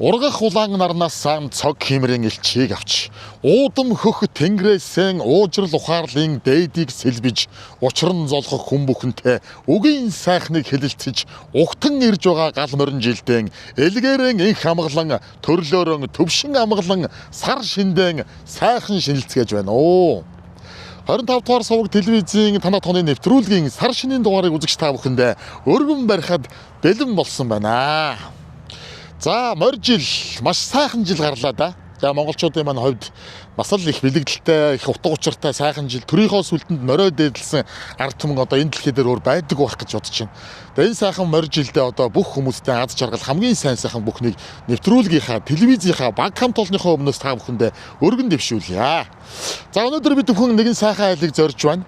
Ургах улаан нарнаас сан цог химрэн элчийг авч уудам хөх тэнгэрээсэн уужрал ухаарлын дээдийг сэлбэж учран золгох хүн бүхэнтэй үгийн сайхныг хэлэлцэж угтан ирж байгаа гал морин жилдэн элгээрэн инх амгалан төрлөөрөн төвшин амгалан сар шиндэн сайхан шинэлцгээж байна оо. 25 дугаар суваг телевизийн танаа тооны нэвтрүүлгийн сар шинийн дугаарыг үзэгч та бүхэндээ өргөн барихад бэлэн болсон байна. За морь жил маш сайхан жил гарлаа да. За монголчуудын маань хувьд бас л их бэлэгдэлтэй, их утга учиртай сайхан жил төрийнхөө сүлдэнд морой дээдлсэн ард түмэн одоо энэ дэлхий дээр өөр байдаг байх гэж бодож байна. Тэгээ энэ сайхан морь жилдээ одоо бүх хүмүүстэй аз жаргал хамгийн сайн сайхан бүхнийг нэвтрүүлгийнхаа, телевизийнхаа, баг хамт олонныхоо өмнөөс та бүхэндээ өргөн дэвшүүлье. За өнөөдөр бид бүхэн нэгэн сайхан айлыг зорж байна.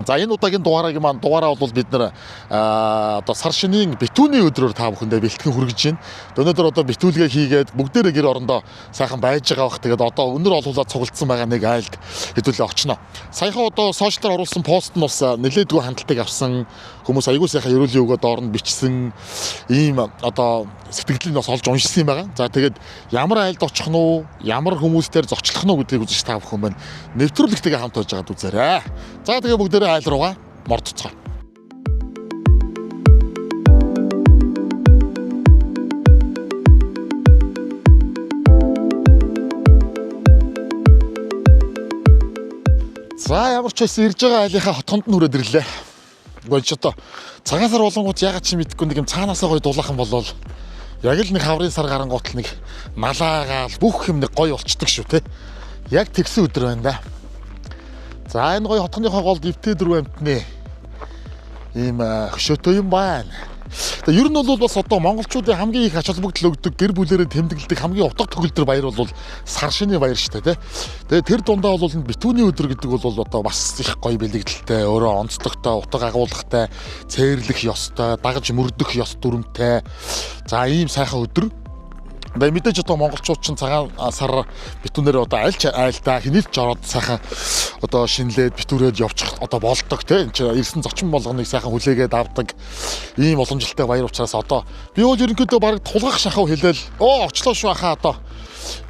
За энэ удаагийн дугаараа бол бид нэр одоо сар шинийн битүүний өдрөөр та бүхэндээ бэлтгэн хүргэж байна. Өнөөдөр одоо битүүлгээ хийгээд бүгдээрээ гэр орондоо сайхан байж байгаа бах. Тэгээд одоо өнөр олуулаад цуглдсан байгаа нэг айлд хэдүүлээ очно. Саяхан одоо сошиалаар оруулсан пост нь бас нэлээдгүй хандлтыг авсан. Хүмүүс аягүй сайхан ерөөлийн өгөөд оронд бичсэн ийм одоо сэтгэлдлийг бас олж уншсан юм байгаа. За тэгээд ямар айлд очих нь уу, ямар хүмүүстээр зочлох нь уу гэдгийг үзэж та бүхэн байна. Нэвтрүүлэгтэйгээ хамт болж байгаад үзээрэй. За тэгээд бүгдээрээ айл руугаа мордцгоо. За ямар ч байсан ирж байгаа айлынхаа хотгонд нь хүрээд ирлээ. Гэхдээ ч одоо цагаан сар болонгууд ягаад ч мэдгүй нэг юм цаанаасаа гоё дулаахан болвол яг л нэг хаврын сар гарангуут нэг малаагаал бүх юм нэг гоё болчдөг шүү те. Яг тэгсэн өдөр байна да. За энэ гоё хотгоныхоо голд эвтээ дөрөв амтны ийм хөшөөтэй юм байна. Тэгээ ер нь бол бас одоо монголчуудын хамгийн их ач холбогдол өгдөг гэр бүлэрээ тэмдэглэдэг хамгийн утга төгөлдөр баяр бол сар шинийн баяр шүү дээ. Тэгээ тэр дундаа бол битүүний өдөр гэдэг бол одоо бас их гоё бэлэгдэлтэй, өөрөө онцлогтой, утга агуулгатай, цээрлэх ёстой, дагаж мөрдөх ёс дүрмтэй. За ийм сайхан өдөр. Тэгээ мэдээж одоо монголчууд ч цагаан сар битүүнээр одоо айлдаа хинэлж ороод сайхан одоо шинлээд битүүрээд явчих одоо болдог тийм ирсэн зочин болгоныг сайхан хүлээгээд авдаг ийм уламжлалтай баяр учраас одоо би бол ерөнхийдөө баг тулгах шахав хэлээл очлоо шүү хаа одоо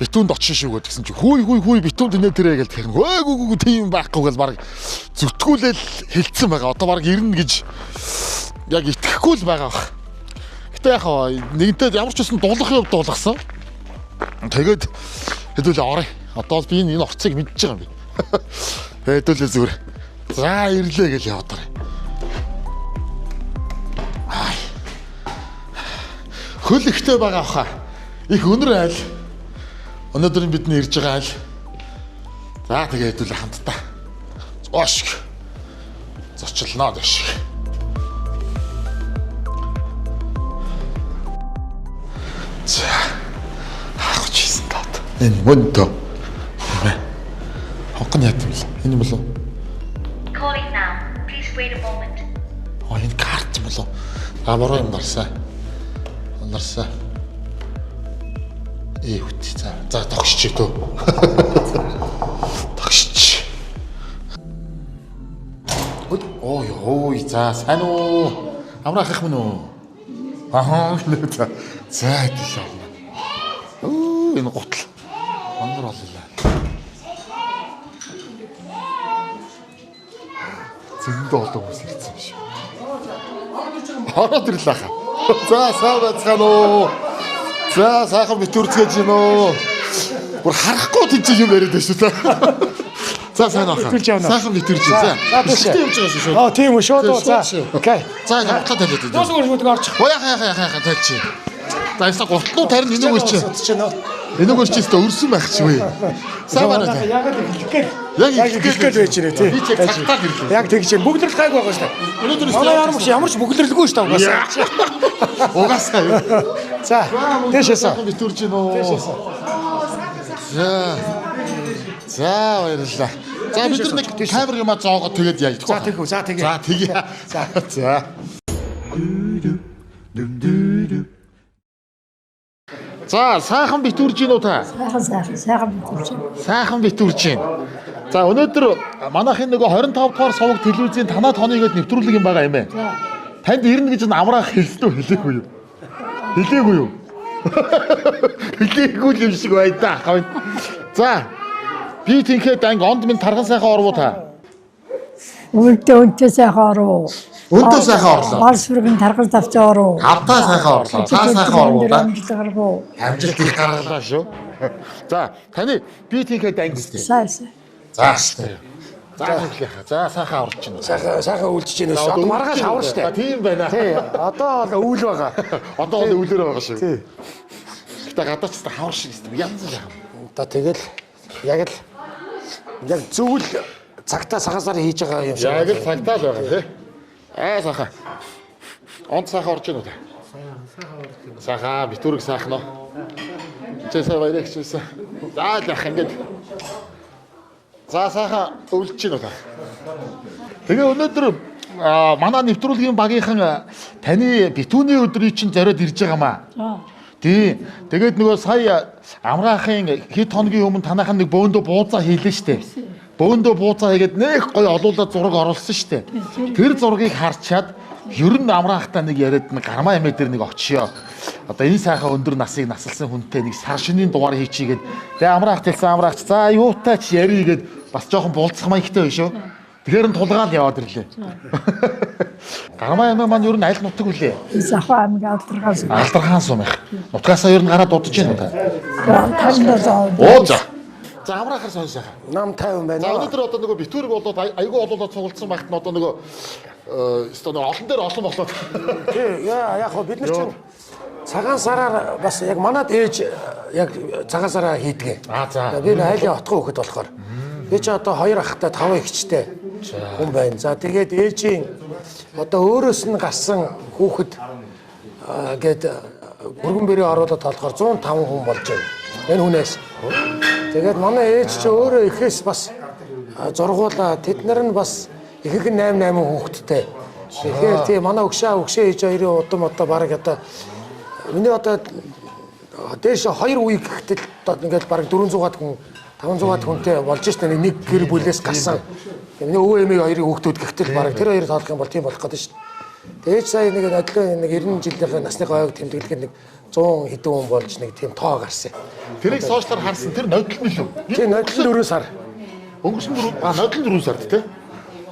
битүүнд очин шүү гэдгсэн чи хүй битүүнд нэ тэрэ гэж тэгэхээр хөөгүй тийм байхгүй гэж баг зүтгүүлэл хэлцэн байгаа одоо баг ирнэ гэж яг итгэхгүй л байгаа бах. Гэтэ яхаа нэгэнтээ ямар ч байсан дуулахын хувьд дуулгасан. Тэгээд хэдүүлээ орё. Одоо би энэ орцыг мэдчихэж байгаа юм би. Хэдүүлээ зүгээр. За ирлээ гэж яваад орё. Хөл ихтэй байгаа хаа. Их өнөр айл. Өнөөдөр бидний ирж байгаа айл. За тэгээ хэдүүлээ хамтдаа. Оошг. Зочлноо дэш. За хаах чийсэн таад. Энэ мөн дөө. Хонхон яат юм л. Энэ юм болов? Calling now. Please wait a moment. Энэ карт юм болов? Буруу юм дарсаа. Ундарсаа. Үт. За тогшчих төө. Тогшчих. Ой за сайн уу? Амрах их мөн үү? Ахаа за хэдүүлээ. Энэ гутал. Мангар боллоо. Зөндөө олон хүмүүс ирсэн юм шиг. Ороод ирлээ хаа. За сайн байцгаана уу. За сайхан битүүрцгээж гин үү. Бүр харахгүй тийч юм яриад байна шүү та. За сайн аа. Сайхан битүүрч. За. Биштэй явж байгаа шүү. Тийм үү шууд уу. За. Окей. За хамтлаа тавиад дээ. Зүгээр шууд орчих. Яхаа тавьчих. За яста гутлуу тарин энэгээр чи. Энэгээр чи өстө өрсөн байх чи вэ. Сайн байна. Яг хэлэх гээд байж нэ тий. Би ч цагтаа гэрлээ. Яг тэгж юм. Бүгдлэрэл гайг байгаа шүү дээ. Өнөөдөр ямар ч бүгдлэрлгүй шүү дээ. Угаасаа. За. Тэшээсээ. Битүүрч гин үү. За баярлалаа. За бид нар нэг камер юм зоогоо тэгээд яа. За тэгв. За тэгээ. За тэгээ. За. За сайхан битүүрж гин үү та? Сайхан битүүрж. Сайхан битүүрж гин. За өнөөдөр манайхын нөгөө 25 дугаар суваг телевизийн танаа тооныгээд нэвтрүүлэг юм байгаа юм ээ. Танд ирнэ гэж амраах хэлсэн үү хэлээгүй юу? Хэлээгүй юу? Хэлээгүй юм шиг бай да. За. Би тэнхэд анги онд минь тархан сайхан орвоо та. Үнтэй сайхан ороо. Үнтэй сайхан орлоо. Мал сүргэн таргал тавцаа ороо. Хавтаа сайхан орлоо. Цаа сайхан орвоо да. Амжилт гаргав. Амжилт их гаргалаа шүү. За, таны би тэнхэд анги үстэй. Сайн. За штэ. За хэлээха. За сайхан орж чинь. Сайхан үйлчж байна шүү. Одоо маргааш авар штэ. Тийм байна. Тий. Одоо үйл байгаа. Одоо үлээр байгаа шүү. Тий. Гэтэ гадаач та хавар шиг юм. Янз жаа. Одоо тэгэл яг зөвл цагтаа сагасаар хийж байгаа юм шиг. Яг л цагтаа л байгаа тий. Сайхан. Онц сайхан орж ийн үү? Сайхан битүүрэг сайхан уу? Чэсээ баярагчсан. За яах ингэж. За сайхан өвлж ийн үү? Тэгээ өнөөдөр манай нэвтрүүлгийн багийнхан таны битүүний өдрийг чинь зориод ирж байгаамаа. Тий. Тэгээд нөгөө сая амраахын хэд хоногийн өмнө танайхан нэг бөөндөө бууцаа хийлээ штэ. Бөөндөө бууцаа хийгээд нэг гоё олуулаад зураг оруулсан штэ. Тэр зургийг харчаад ер нь амраахтаа нэг яриад нэг гармаа эмээ дээр нэг очиё. Одоо энэ сайхан өндөр насыг насалсан хүнтэй нэг сар шинийн дугаар хийчигээд тэгээ амраахт хэлсэн амраагч за юутай ч ярийгээд бас жоохон буулцах маягтай байна шүү. Тэгэхээр нь тулгаал яваад ирлээ. Гармаа эмээ маань ер нь аль нутаг үлээ? Захаа аймгийн Алдархаас. Алдархан сум их. Нутгаасаа ер нь гараад дуудаж байна уу та? Оо за. За амраахаар сонь сайхан. Нам 50 байна. За өнөөдөр одоо нөгөө битүүрэг болоод айгүй олуулаад цугулдсан багт нь одоо нөгөө олон дээр олон болоод. Тий, яг хоо бид нар чинь цагаан сараар бас яг манад ээж яг цагаан сараа хийдэг. За. Би айлын отгоо хөхөд болохоор. Би ч одоо 2 ахтай 5 ихчтэй хүн байна. За тэгээд ээжийн одоо өөрөөс нь гарсан хүүхэд гээд бүргэн бэрээ оруулаад болохоор 105 хүн болж байна. Энэ хүнээс. Тэгээд манай ээж ч өөрөө ихээс бас зургуулаа. Тэд нар нь бас ихэнх нь 8 хүүхэдтэй. Тэгэхээр тий манай өгшөө ээж хоёрын удам одоо баг одоо миний одоо дээш 2 үе гэхдээ одоо ингээд баг 400-аад хүн 500-аад хүнтэй болж штэ нэг гэр бүлээс гарсан. Миний өвөө эмээ хоёрын хүүхдүүд гэхдээ баг тэр хоёр тоолох юм бол тийм болох гэдэг штэ. Тэгээд сая нэг адлаа нэг 90 жилийн насныхаа ойг тэмдэглэхэд нэг 100 хэдэн хүн болж нэг тийм тоо гарсан. Тэрийг сошиалаар харсан тэр нодлол нь лөө. Тийм нодлол 4 сар. Өнгөрсөн нодлол 4 сард тий.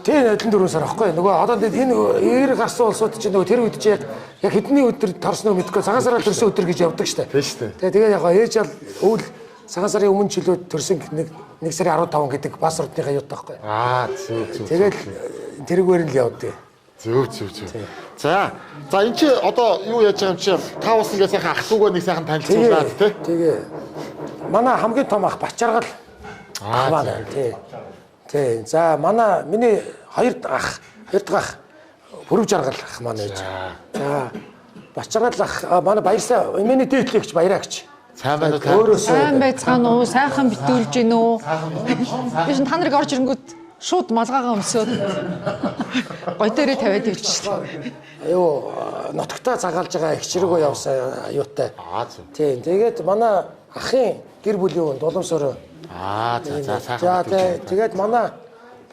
Тийм нодлол 4 сар аахгүй. Нөгөө одоо энэ ээр гарсан улсууд чинь нөгөө тэр үед чи яг хэдний өдөр торсноо мэдгүй цагаан сараар төрсөн өдөр гэж явдаг штэ. Тийм штэ. Тэгээд яг ээж ал өвөл цагаан сарын өмнө жилүүд төрсөн нэг сарын 15 гэдэг пассвортынхаа юутай байхгүй. Зүг. Тэгээд тэрүүгээр нь л явдээ. Зүг. За эн чи одоо юу яаж байгаа юм чи та бас ингээ сайхан ах トゥ угаа нэг сайхан танилцуулаад тий. Тэгээ манай хамгийн том ах Бачаргал ах байна тий. За манай миний хоёр дахь ах Бүрв Жаргал ах маань ээж. За Бачаргал ах манай баярсаа миний дээдлэгч баяраагч. Сайн байна уу? Өөрөөсөө сайн байцгаана уу? Сайхан битүүлж гин үү? Би шин та нарыг орж ирэнгүүт шууд малгаагаа өмсөөд гой дээрээ тавиад явчихсан. Аюу нутагтаа цагаалж байгаа их чирэгөө явсан аюутай. Зүг. Тийм тэгээд манай ахын гэр бүлийн дулуумсороо. За сайхан. За тэгээд манай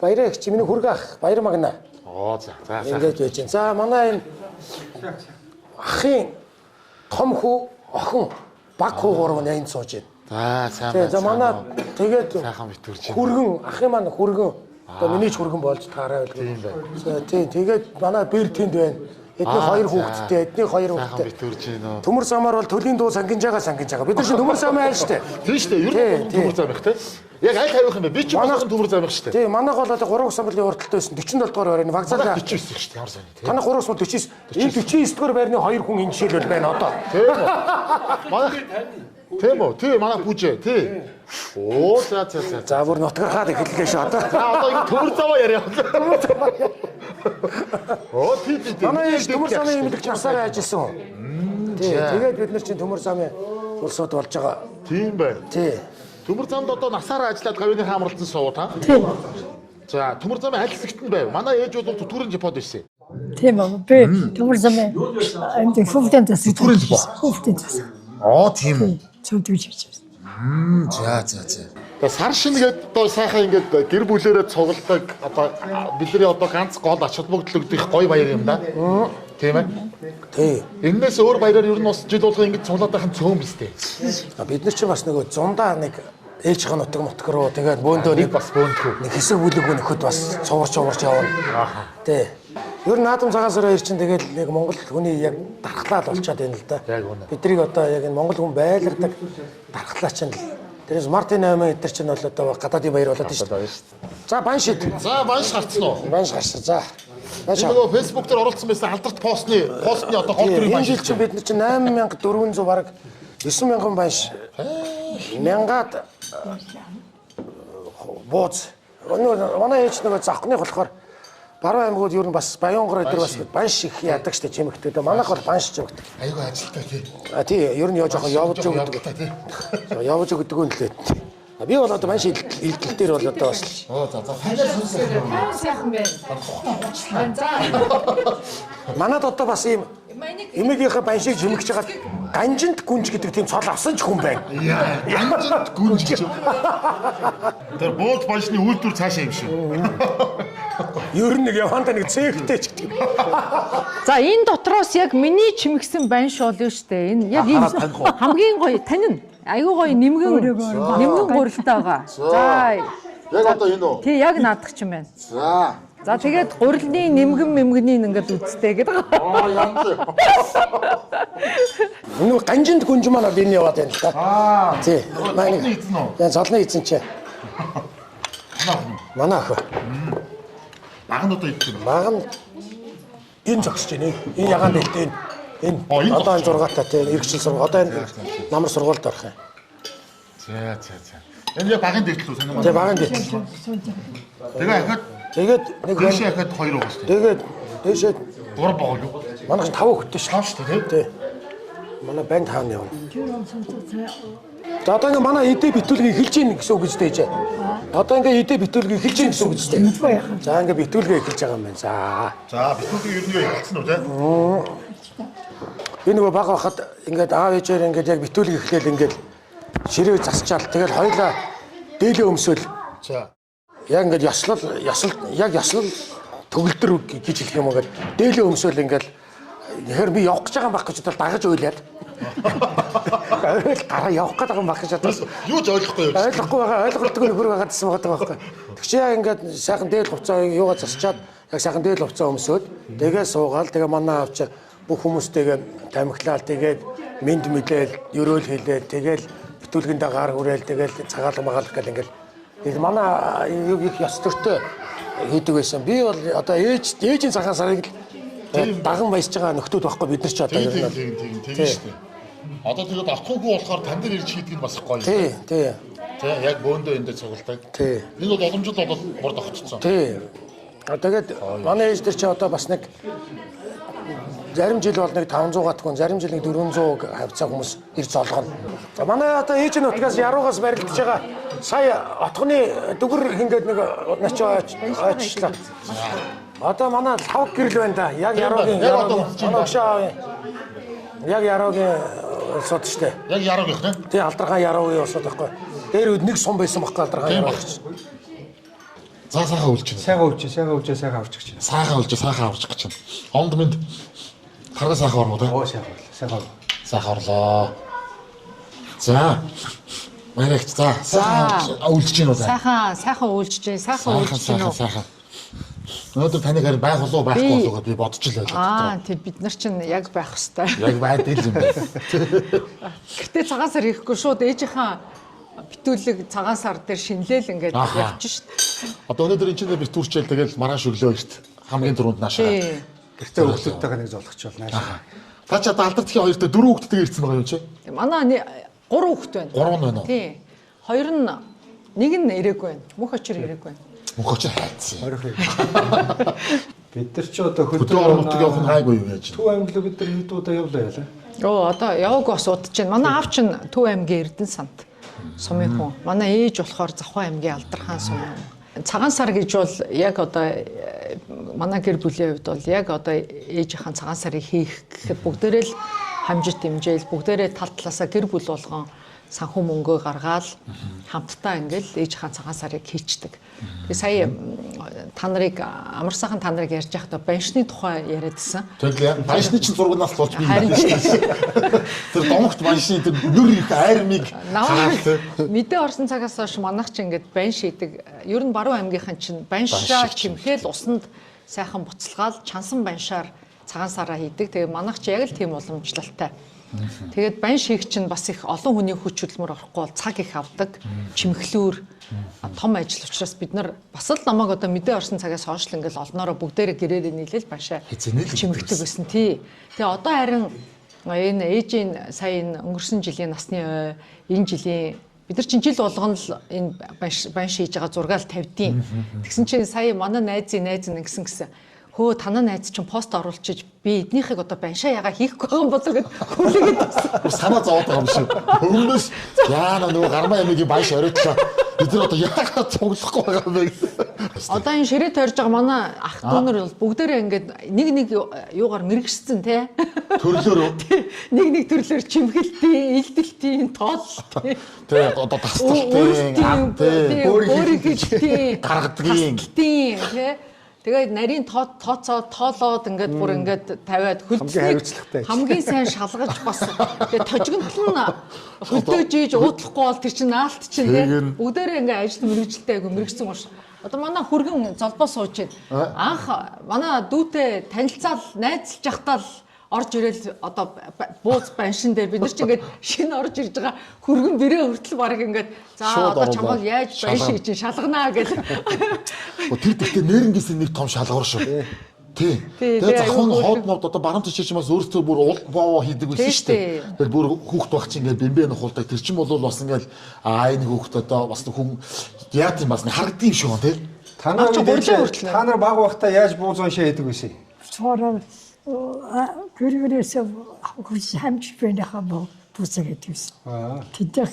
баяраагч миний хүрэг ах баяр магна. За сайхан. Ингэж байж байна. За манай энэ ахын том хүү охин баг хүү гурав нь энд сууж байна. За сайн байна. За манай тэгээд сайхан битүүрч байна. хүргэн ахын маань хүргэн одоо миний ч хүргэн болж таараа байлгүй. Тийм байна. За тийм тэгээд манай бэр тэнд байна. Эдний хоёр хүүхэдтэй, эдний хоёр Сайхан хүүхэдтэй. битүүрч байна. Төмөр замаар бол төлийн дуу сангиж байгаа. Бид нар чинь төмөр зам айл штэ. Тийм штэ. Ер нь төмөр зам их те. Яг аль тавих юм бэ? Би ч манайхан төмөр зам их штэ. Тийм манайх бол одоо 3 самбарын урталтай байсан 47 дугаар байрны вокзалаа. 49 штэ. Ямар сайн те. Танах 3 сум 49. Энэ 49 дугаар байрны 2 хүн энэ жишээлбэл байна одоо. Тийм үү? Манайх тийм үү? Тийм манай бүжээ. Тийм. Оо за. За бүр нутгархаад эхэллээ шүү одоо. За одоо ингэ төмөр замаа яриа. Төмөр замаа. Оо тийм. Манай төмөр замын имлэгч насаараа ажилласан хүн. Тийм. Тэгээд бид нар чинь төмөр замын улсууд болж байгаа. Тийм байна. Тийм. Төмөр замд одоо насаараа ажиллаад гавьны хаамралцсан суу та. Тийм. За төмөр замын аль хэсэгт нь байв? Манай ээж бол Түтүрэн жипод байсан. Тийм үү. Би төмөр замын энд хүүхдийн засаг. Түтүрэн жипо. Хүүхдийн засаг. Тийм үү. Цогдвиж хийчихсэн. За. Тэгээ сар шин гээд одоо сайхан ингээд гэр бүлээрээ цугладаг одоо бидний одоо ганц гол ач холбогдол өгдөх гоё баяр юм да. Тийм ээ. Тий. Эннээс өөр баяраар ер нь бас жил болгоо ингэж цуглаад байх нь цөөн биз дээ. Бид нар чинь бас нөгөө зундаа нэг ээлжийн нутаг руу тэгээд бөөндөө нэг бас бөөндхүү. нэг хэсэг бүлэг нөхөд бас цуурч явна. Тий. Ер нь наадам цагаан сар хоёр чинь тэгэл нэг Монгол хүний яг дархлаад болчиход байна л да. Яг үнэ. Биднийг одоо яг энэ Монгол хүн байлардаг дархлаа чинь л. Тэрээс Мартин 8 эдгээр чинь бол одоо гадаадын баяр болоод шүү дээ. За банш шид. За банш гарцсан уу? Банш гарсан. За. Банш. Нөгөө фэйсбુક дээр оруулсан байсан алдарт постны одоо гол төрлийн Энэ банш. жил чинь бид нар чинь 8400 бараг 9000 банш. Мянгаад бууз. Манай ээж нөгөө завхныг болохоор баруун аймагуд ер нь бас Баянгор өдөр бас банш их яадаг штэ чимэгтэй. Манайх бол банш чимэгтэй. Айгу ажилтай тий. Тий, ер нь жоохон явж өгдөг. тий. Явж өгдөг юм лээ. Би бол одоо банш илтгэл дээр бол одоо бас Оо за файнал сонсон. Сайхан байна. За. манад одоо бас ийм эмээгийнхээ баншийг жимэгч хагаад ганжинд гүнж гэдэг тийм цол авсан ч хүн байна. Яа, янзд гүнж гэж. Тэр бууд баншны үйлдвэр цаашаа юм шиг. Ер нь нэг явандаа нэг цэгтэй ч гэдэг. За энэ дотроос яг миний чимэгсэн банш болно штэ. Энэ яг ийм хамгийн гоё танин. Айгуу гоё нэмгэн гурилтай байгаа. За. Яг одоо энэ үү? Тий, яг наадах ч юм байна. За. За тэгээд гурилны нэмгэн ингээд үзтэй гэдэг. Аа янз. Энэ ганжинд гүнж манад энэ яваад байна л да. Тий. Манай эзэн үү? Яа цолны эзэн чи. Манай ах. Баг нь одоо идэх юм. Баг нь энэ зогсож байна. Энэ ягаан дэлтэй энэ. Энэ одоо энэ 6-тай тий иргэжил сургууль. Одоо энэ намар сургуульд орох юм. За. Энэ яг багын дэвтэл үү санаа. Тий багын дэвтэл. Тэгээ ахад Тэгээд нэг дээшээ ахад 2 байгаа шүү дээ. тэгээд дээшээ 3 байгаа юу? манайх 5 хөттэй шүү. 5 шүү дээ тий. Тий. Манай банд хаана явна? За одоо ингээ манай эдэ битүүлгийг эхэлж гин гэсэн үг гэж дээж. Одоо ингээ эдэ битүүлгийг эхэлж гин гэсэн үг гэж дээж. За ингээ битүүлгээ эхэлж байгаа юм байна. За битүүлийн ер нь хэлсэн үү тий? Би нөгөө баг байхад ингээд аав ээжээр ингээд яг битүүлгийг эхлээл ингээд ширээ засчаал тэгэл хоёлаа дээлээ өмсөөл. За. Яг ингээд яслал төгөлдөр гэж хэлэх юм ингээд дээлээ өмсөөл ингээд тэгэхээр би явах гэж байгаа юм баг гэж бодоод дагаж ойлаад. Гараа явах гэдэг юм баг гэж бодоод. Юу ч ойлгохгүй юу? Ойлгохгүй байгаа, ойлголтгүй нөхөр байгаа гэсэн байгаа байхгүй. Тэг чи яа ингээд сайхан дээл хувцаа юугаа засчаад яг сайхан дээл хувцаа өмсөөд тэгээ суугаал тэгээ манай авч бүх хүмүүстэйгээ тамхилаал тэгээд мэд мэдээл ерөөл хэлээд тэгээл битүүлгэн дагаар хүрээл тэгээл цагаалга магаалах гэл ингээд манай юу их ёс төртөө хийдэг байсан. Би бол одоо ээжийн цагаан сарыг даган баясж байгаа нөхдүүд байхгүй бид нар ч одоо ер нь тийм шүү дээ. Одоо тэгээд авахгүй болохоор тань дээр ирж хийдэг нь бас гоё. тий. Тий, яг бөөндөө эндээ цугладаг. Тий. Энэ бол боломжтой болоод борд огцсон. Тий. Тэгээд манай ээж дээр чи одоо бас нэг зарим жил бол нэг 500 гатгүй, зарим жил нэг 400 хавцаа хүмүүс ирж золгоно. За манай одоо ээж нь утгаас яруугаас барилдаж байгаа. Сая отгоны дүгэр хингээд нэг нач оччлаа. Одоо манай лав гэрэл байна да. Яг яруугийн яг яруугийн сод штэ. Яг яруугийнх тий. Тий алдархан яруугийн сод байхгүй. Дээр нэг сум байсан байхгүй алдархан яруу. За сайхан үлч. Сайхан авч гэж байна. Сайхан авч гэж байна. Онд минь тарга сайхан орно тий. Оо сайхан орлоо. За. Марагч за. Сайхан үлдэж гин үү за. Сайхан үйлчж дээ. Сайхан үйлчж гин үү? Сайхан. Өнөөдөр таныг харин байх болов байхгүй болов гэж би бодож л байлаа. Тэг бид нар чинь яг байх хэвээр. Яг байдаг юм байна. Гэтэ цагаан сар ирэхгүй шууд ээжийнхаа битүүлэг цагаан сар дээр шинлээл ингээд явчих шít. Одоо өнөөдөр энэ чинь битүүрчээл тэгэл маргааш өглөө эрт хамгийн түрүүнд наашаа. Гэртээ хүүхдүүдтэйгээ нэг золгочихвол наашаа. Та ч одоо алдартлын хоёртой 4 хүүхдтэйгээ ирсэн байгаа юм чи? Манай 3 хүүхэд байна. 3 нь байна уу? Тий. Хоёр нь нэг нь ирээгүй байна. Мөнх очир ирээгүй байна. Мөнх очир хайцсан. Бид нар ч одоо хөдөө орон нутаг явах нь гайгүй юу яаж? Төв аймаг бид нар хэд удаа явлаа яла. Оо одоо яваагүй бас удаж байна. Манай аав чинь Төв аймгийн Эрдэнэ санд сумын хүн. Манай ээж болохоор Завхан аймгийн Алдархан сум. Цагаан сар гэж бол яг одоо манай гэр бүлийн хувьд бол яг одоо ээжийнхэн цагаан сарыг хийх гэхэд бүгдээрээ л хамжит дэмжээл бүгдээрээ тал талаасаа гэр бүл болгон санхүү мөнгөө гаргаад хамтдаа ингээл ээж хаан цагаан сарыг хийчдэг. Тэгээ сая та нарыг амар сайхан та нарыг ярьж байхдаа баншны тухай яриадсэн. Тэгэхээр баншны чинь зургнаас болж би Харин тэр домогт баншны тэр нүр их айрмыг мэдээ орсон цагаас хойш манайх ч ингээд банш хийдэг. Ер нь Баруун аймгийнхан чинь баншаа чимхээл усанд сайхан буцалгаал чансан баншаар цагаан сараа хийдэг. Тэгээ манайх ч яг л тийм уламжлалтай. Тэгээд банш хийх чинь бас их олон хүний хүч хөдөлмөр орохгүй бол цаг их авдаг. Чимхлүүр том ажил учраас бид нар бас л намайг одоо мэдээ орсон цагаас хойш л ингээл олноороо бүгдээрээ гэрээрээ нийлээл баншаа чимхдэг байсан тий. Тэгээ одоо харин энэ ээжийн сая энэ өнгөрсөн жилийн насны энэ жилийн бид нар чинь жил болгоно л энэ банш хийж байгаа зургаал тавьдیں۔ Тэгсэн чинь сая манай найзын найз нь гэсэн хөө танаа найз чинь пост оруулчиж би эднийхийг одоо баншаа ягаа хийхгүй байгаа юм болоо гэд хүлээгээд байсан. Санаа зовоод байгаа юм шиг. Өмнөөс яана нөгөө гармаа ямигийн банш оройлоо. Бид нар одоо яагаад цуглахгүй байгаа юм бэ? Одоо энэ ширээ тойрж байгаа манай ах дүүнэр бол бүгдээрээ ингээд нэг юугаар мэрэгшсэн те. Төрлөөрөө. Нэг төрлөөр чимхэлтийн, илдэлтийн, тооллтын. Тэгээ одоо тасдалтын, өөрийн гаргадгийн. Тэ. Тэгээд нарийн тоолоод ингээд бүр ингээд тавиад хөлдсөнийг хамгийн сайн шалгаж бас тэгээд тожигнол нь хөлдөөж ийж уудлахгүй бол тэр чинь наалт чинь тийм бүгдээрээ ингээд ажил мэргэжилтэй айгу мэрэгсэн гош. Одоо манай хүргэн золбоо сууж байна. Анх манай дүүтэй танилцаал найзалж явахтаа л орж ирэл одоо бууз баншин дээр бид нар ч ингээд шинэ орж ирж байгаа хүргэн бэрээ хүртэл баг ингээд за одоо чамайг яаж банш хийж шалганаа гэж. Тэр дэхтэй нэрнгээс нэг том шалгуур шүү. Тий. Тэгээ захын хоод мод одоо баруун тишээч бас өөртөө бүр уул боо хийдэг байсан шүү дээ. Тэгэл бүр хүүхд баг чинь ингээд бэмбэн хулдаг. Тэр чинь бол бас ингээд энэ хүүхд одоо бас хүн яа тийм бас харагдсан юм шүү тий. Та нар баг байхдаа яаж бууз уншаа хийдэг байсан? Цороо гэргэрээс хурц хамж бэнийхаа буцаа гэдэгсэн. Тэдэх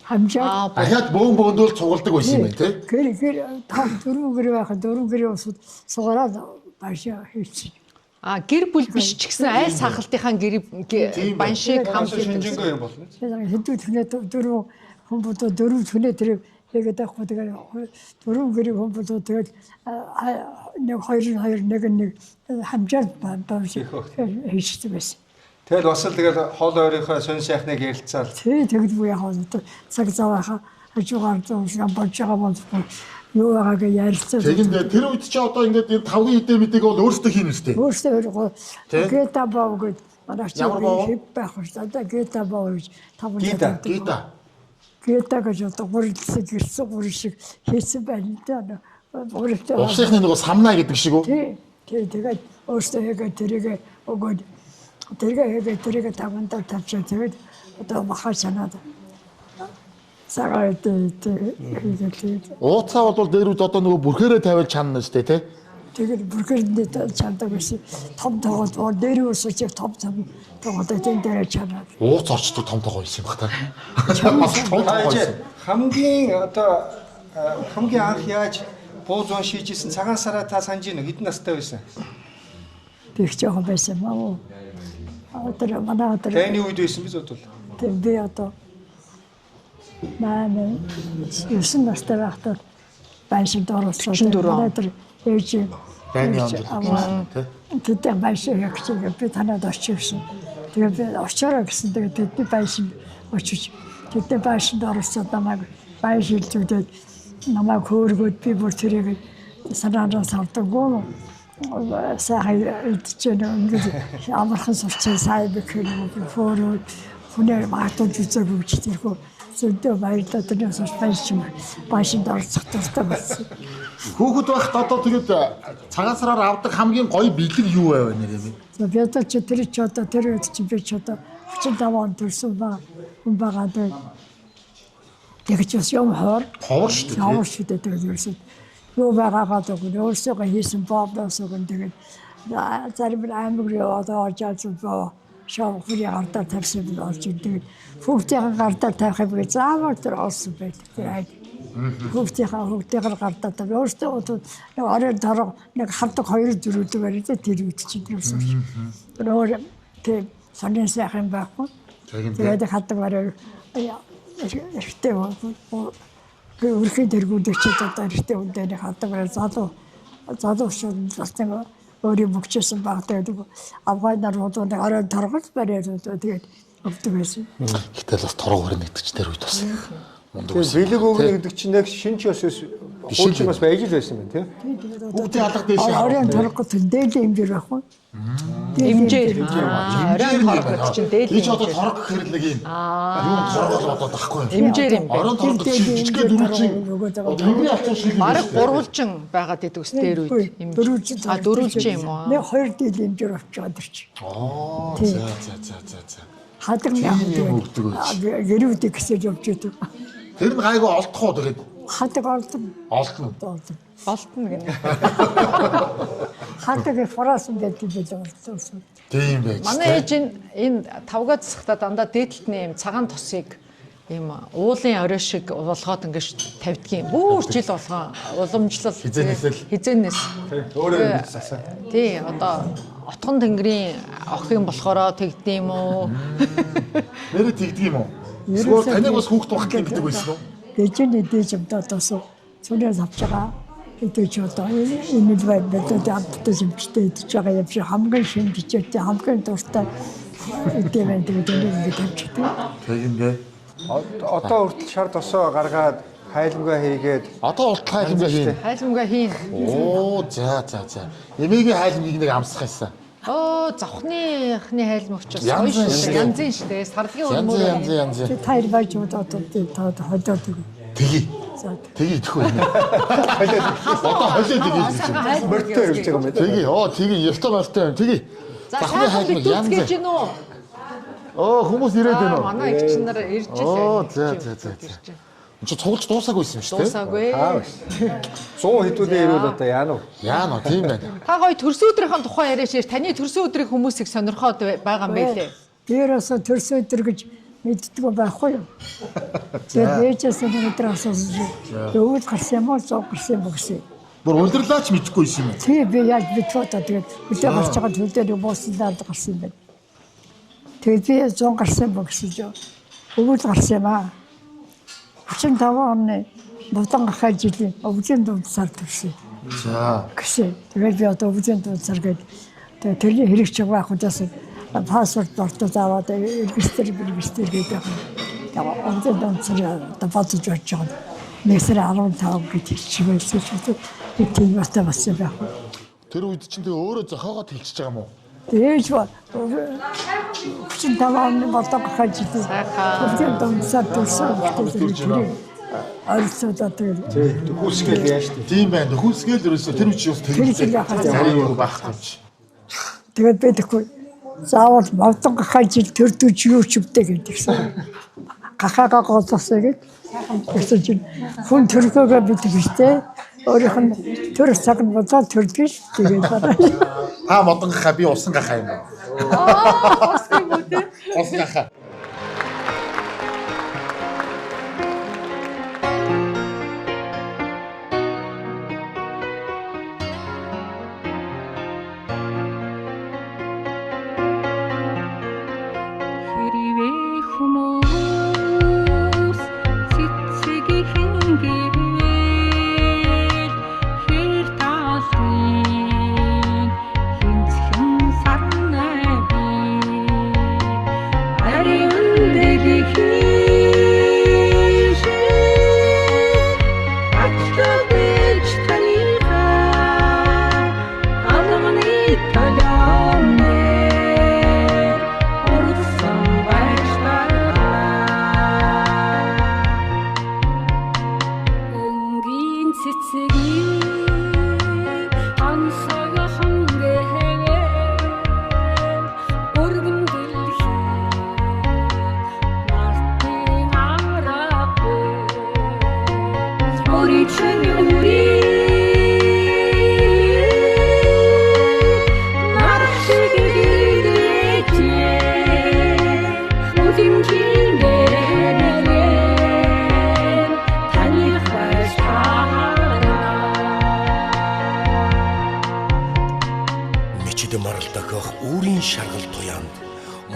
хамжаа. Ахаад бөөндөл цугладаг байсан юм байна тий. Гэр дөрөв гэр байхад дөрөв гэр усууд сугараад башаа хийчих. Гэр бүл биш ч гэсэн айл сахалтынхаа гэр баншиг хамт шинжэнгөө юм болно. Хэдүү түнээ дөрөв хүмүүс дөрөв түнээ тэр тэгээд авахгүй тэгээд дөрөв гэрийн хүмүүс тэгээд нэг хоёр нэг хамжаар хийчихсэн байсан. Тэгэл бас л тэгээд хоол ойрынхоо сонь сайхныг ярилцаал. Тий тэгэд буяа хоол цаг завааха хажуугаар зурсан болж байгаа бол юу байгааг ярилцсан. Тэгэд тэр үед чи одоо ингээд энэ тавгийн хідэ мэдээг бол өөрсдөө хийнэ үстэй. Өөрсдөө гета бав гэж манай чи хип байх шүү. Одоо гета бав гэж таван Гита гэж одоо гурилсэг гэрсэн гурил шиг хийсэн байна да. Усны нөгөө самнаа гэдэг шиг үү? Тий. Тэгээд өөртөө яг тэрийг өгөөд тэрийг тавандаа тавьчихсан. Тэгээд одоо махаа санаад. Сагаад тэгээд ууцаа бол дээрүүд одоо нөгөө бүрхээрээ тавиад чанна штэ тий. Тэгээд бүрхээрээ чандаг байсан. Том тоогод дээр үсэж том тоогод тэн дээр чанаа. Ууц орчдог том тоогоо байсан юм бах та. Хамгийн анх яаж бууз уншижсэн цагаан сараа та санаж байна хэдэн настай байсан? Би их жоохон байсан маа. Одоо манай одоо таны үед байсан биз бодвол. Тэг би одоо манай 9 настай байхдаа баншид оролцсон. Одоо ээж байна юм тий. Тэд баншиг яг би танад очивсэн. Тэгээд би очороо гэсэн тэгээд тэд баншид очиж тэд баншид оролцсон намайг баншид зүгдээд намайг хөөргөөд би бүр тэрийг санаанаас авдаггүй. Сайхан идчихэж ингээд амархан сурчсан сайн бэхэр хөөрөө хүнээ магтуулж үзээгүй ч тэрхүү зөвдөө баярлаад тэрнээс баншид оролцох тустай болсон. Хүүхэд байхад одоо тэгээд цагаан сараар авдаг хамгийн гоё бэлэг юу байв нэр юм бэ? За би одоо ч тэр ч одоо тэр үед чи би ч одоо 35 он төрсөн ба хүн байгаа дээ. Тэгэж бас юм хоор шүү дээ. Хоор шүү дээ тэгээд ерөөсөө юу байгаагаа тэгээд өөрсдөө хийсэн бовдоос өгөн тэгээд зарим аймаг руу одоо орж байгаа шоу хүрээ гартаа тавьсан би орж ирдэг. Хүүхдийн гартаа тавих юм гэж заавал тэр олсон байдаг. Хүүхдийн гартаа тавь өөрсдөө нэг орой дорог нэг хавдаг 2-4 дэх барьдаг тэр үед чинь тэрсэн. Тэр сонин сайхан байхгүй. Тэгээд хатдаг бараг эртээ өрхөд дэргүүдч одоо эртээ үндээр хатдаг бараг залуу шууд залтан өөрийн бүгчсэн багтаад Афганаар одоо орой торгол бариад тэгээд өвдөг байсан. Гэтэл бас торгоо хүрнэ гэдэг чинь тэр үед бас. Тэгээд бэлэг өгнө гэдэг чинь яг шинж бас хуучин бас байж л байсан байна тийм. Бүгдийн алга дэш. Оройн торгол дээдлийн хэмжээр байхгүй. Хэмжээр. Оройн торгол чинь дээдлийн. Ич одоо торг гэхэр л нэг юм. Юу торгол одоо тахгүй юм. Хэмжээр юм. Оройн торгол жижигхэн дөрвөлжин. Тэнгэрийн ачаа шиг. Бараг гурвалжин байгаад идэг ус дээр үед. Дөрвөлжин юм уу? Нэг 2 дээдлийн хэмжээр авчаад ирчих. За. Хадаг яах вэ? Гэрүүдийг хэсэж явж идэг. Тэр нь гайгүй олдохоо тэгээд Хадаг олдсон. Олтно гэнэ. Хадаг форасан гэдэг юм болсон. тийм байж. Манай ээж энэ тавгаа засахта дандаа дээдлтний юм цагаан тусыг ийм уулын орой шиг болгоод ингэж тавьдгийн. Бүр жил болгоо уламжлал хизээнээс. Өөрөө засаа. Тий, одоо отгон тэнгэрийн ох юм болохоро тэгдэм юм уу? Нэрээ тэгдэг юм уу? Эсвэл таныг бас хүүхд багтдаг гэдэг байсан уу? Дэжний дэж юм доосоо сүнээс авч байгаа. Эдэж одоо энэ л байд амттай юмчтэй идэж байгаа юм шиг хамгийн шинжтэй хамгийн дуртай эдэмэн гэдэг ингэ тавьчихдаг. Тэгингээ. Одоо хүртэл шар тосоо гаргаад хайлмгаа хийгээд Одоо урт хайлмгаа хийн. Хайлмгаа хийн. Оо за. Эмээгийн хайлмгийг нэг амсах байсан. Завхныхны хайлмагч Янзын штэ. Сарлагын өрмөр. Янз. Тайр байж одоо холиод үг. Тгий идэхгүй юм. Одоо холиод идэхгүй. мөртөө ирж байгаа юм байна. Тгий ёстой мөртөө. Тгий. За сайхан битүүц гэж гин үү? Хүмүүс ирээд байна уу? Манай эгч нар ирж Оо илээ. за. Чи цуглаж дуусаагүй юм шүү дээ. Дуусаагүй. 100 хэдүүлээ ирвэл одоо яана уу? Яана тийм байна. Та гоё төрсөн өдрийнхөө тухай яриаш таны төрсөн өдрийг хүмүүсийг сонирхоод байгаа юм байлээ. Биерээс төрсөн өдөр гэж мэддэггүй байхгүй юу? Тэгээд ээжээс нэг өдөр асуусан. Өвд гарсан юм уу, зов гарсан юм уу гэсэн. Бүр удирлаач мэдэхгүй юм. Тий би яаж битваа тэгээд өдөө гарч байгаа төлдөө бууснаад гарсан юм байна. Тэгээд би 100 гарсан юм гэсэн. Өвд гарсан юм аа. 35 оны нутан гахаа жилийн өвдийн дунд сар төрсөн. За. Гэсэн. Тэгээд би одоо өвдийн дунд сар гээд тэгээд тэрний хэрэгч байгаа худаас паспорт дортод аваад регистр гэдэг юм. Тэгээд өвдийн дунд сар одоо бодож очиж байгаа. Нэсэр 15 гэж чимээсэн шүү дээ. Тийм баста бассан байх. Тэр үед чинь тэгээ өөрөө зохиогоод хэлчихэж байгаа юм уу? Ээж ба. Чин таван бодох гэж дээ. Өвдийн дунд сар төрсөн. Арцаад тэгээд Хүсгээл яаж тий. Тийм байна. Хүсгээл ерөөсөө тэр үчи бас тэр байхгүй. тэгээд бэдэхгүй заавал мовдон гахаа жил төрдөж юу ч өвдөө гэдэгсэн. Гахаага голосоо гэд гэсэн чинь хүн төрхөөгөө бидэг штэ. Өөрийнх нь төр цаг нь бодоод төрдөг ш. Тэгээд бараа. Та модон гахаа би усан гахаа юм байна. Усан юм уу те? Усан гахаа.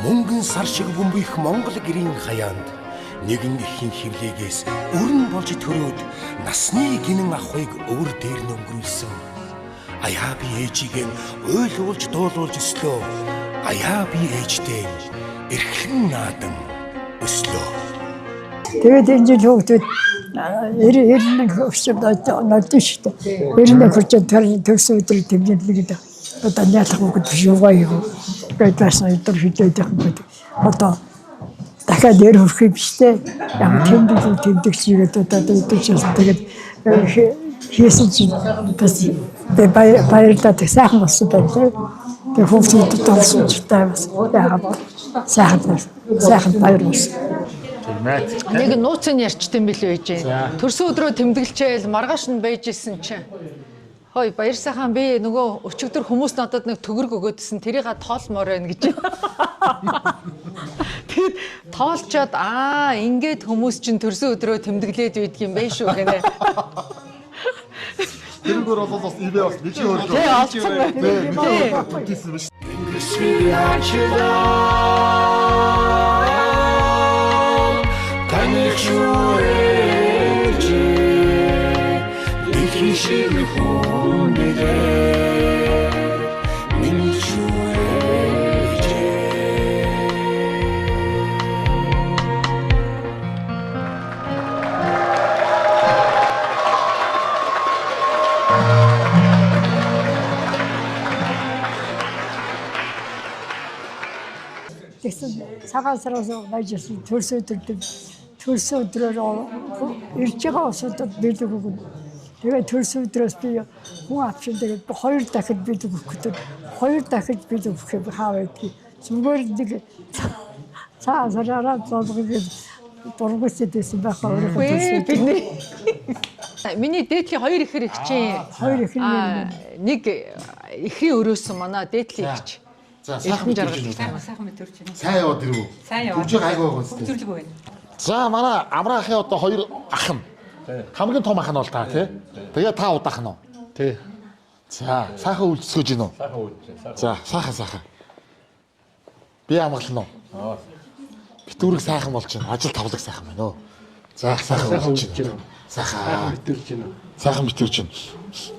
мөнгөн сар шиг бөмбөх Монгол гэрийн хаяанд нэгэн ихийн хөвлөгөөс өрн болж төрөөд насны гинэн ахыг өөр дээр нь өнгөрүүлсэн. Аяа би ээжигээ ойлуулж дуулуулж өслөө. Аяа би ээжтэй эрхэн наадан өслөө. Тэгээд энэ жил хүүхдүүд 91 өсөж нодсон шүү дээ. 91 хүрчээд төгсөн өдөр тэмдэглэгээд одоо яалах хүүхэд биш юу гайг. Тэгээд бас өдөр хилээд явах гэдэг. Одоо дахиад нэр хөрөх юм биш дээ. Яг тэмдэгчгээд одоо төгсөж тэгээд хийсэн чинь бас баярлаад сайхан болсон байх. Тэгээд хүүхдүүд толсон ч таймс яагаад сайхан баяр болсон. Нэг нууц нь ярьчтай юм билүү ээж. Төрсөн өдрөө тэмдэглэжээл маргааш нь байж исэн чинь. Хой баяр сайхан би нөгөө өчигдөр хүмүүс надад нэг төгрөг өгөөдсөн тэрийг тоолмоор байна гэж. Тэгэд тоолчоод ингээд хүмүүс чинь төрсөн өдрөө тэмдэглээд үйдэг юм байна шүү гэнэ. Тэргээр бол бас ивэ бас нэг юм өөрөө. Тэ олцсон байна. Тэгсэн биш. Тэгсэн цагаан сараас байжсэн төрсөн өдрөөр ирж байгаа усуудад бэлэг өгнө. Тэгээд төрсөн өдрөөс би хүн авчин тэгээд 2 дахид бэлэг өгөх гэдэг. 2 дахид бэлэг өгөх хаа байдгийг. Зүгээр нэг цагаан сараараа зовгоог дургуйсэд байсан байх өөрөө. Миний дээдлийн 2 ихэр ихчээ. 2 ихэр нэг ихрийн өрөөсөн манай дээдлийн ихч. За сайхан мэдэрч байна. Сайхан мэдэрч байна. Сайн яваад ирв үү? Сайн яваад. Түнжиг айгүй байгаа юм. Зүрлэг байна. За манай амраахын одоо 2 ах нь. Хамгийн том ах нь бол та тий. Тэгээ та удах нь уу? Тий. За сайхан үйлчлэж гин үү? Сайхан үйлчлээ. За сайхан. Би амгална уу? Битүүрэг сайхан болж байна. Ажил тавлаг сайхан байна өө. За сайхан үйлчлэж байна. Сайхан битүүрж байна. Сайхан битүүрж байна.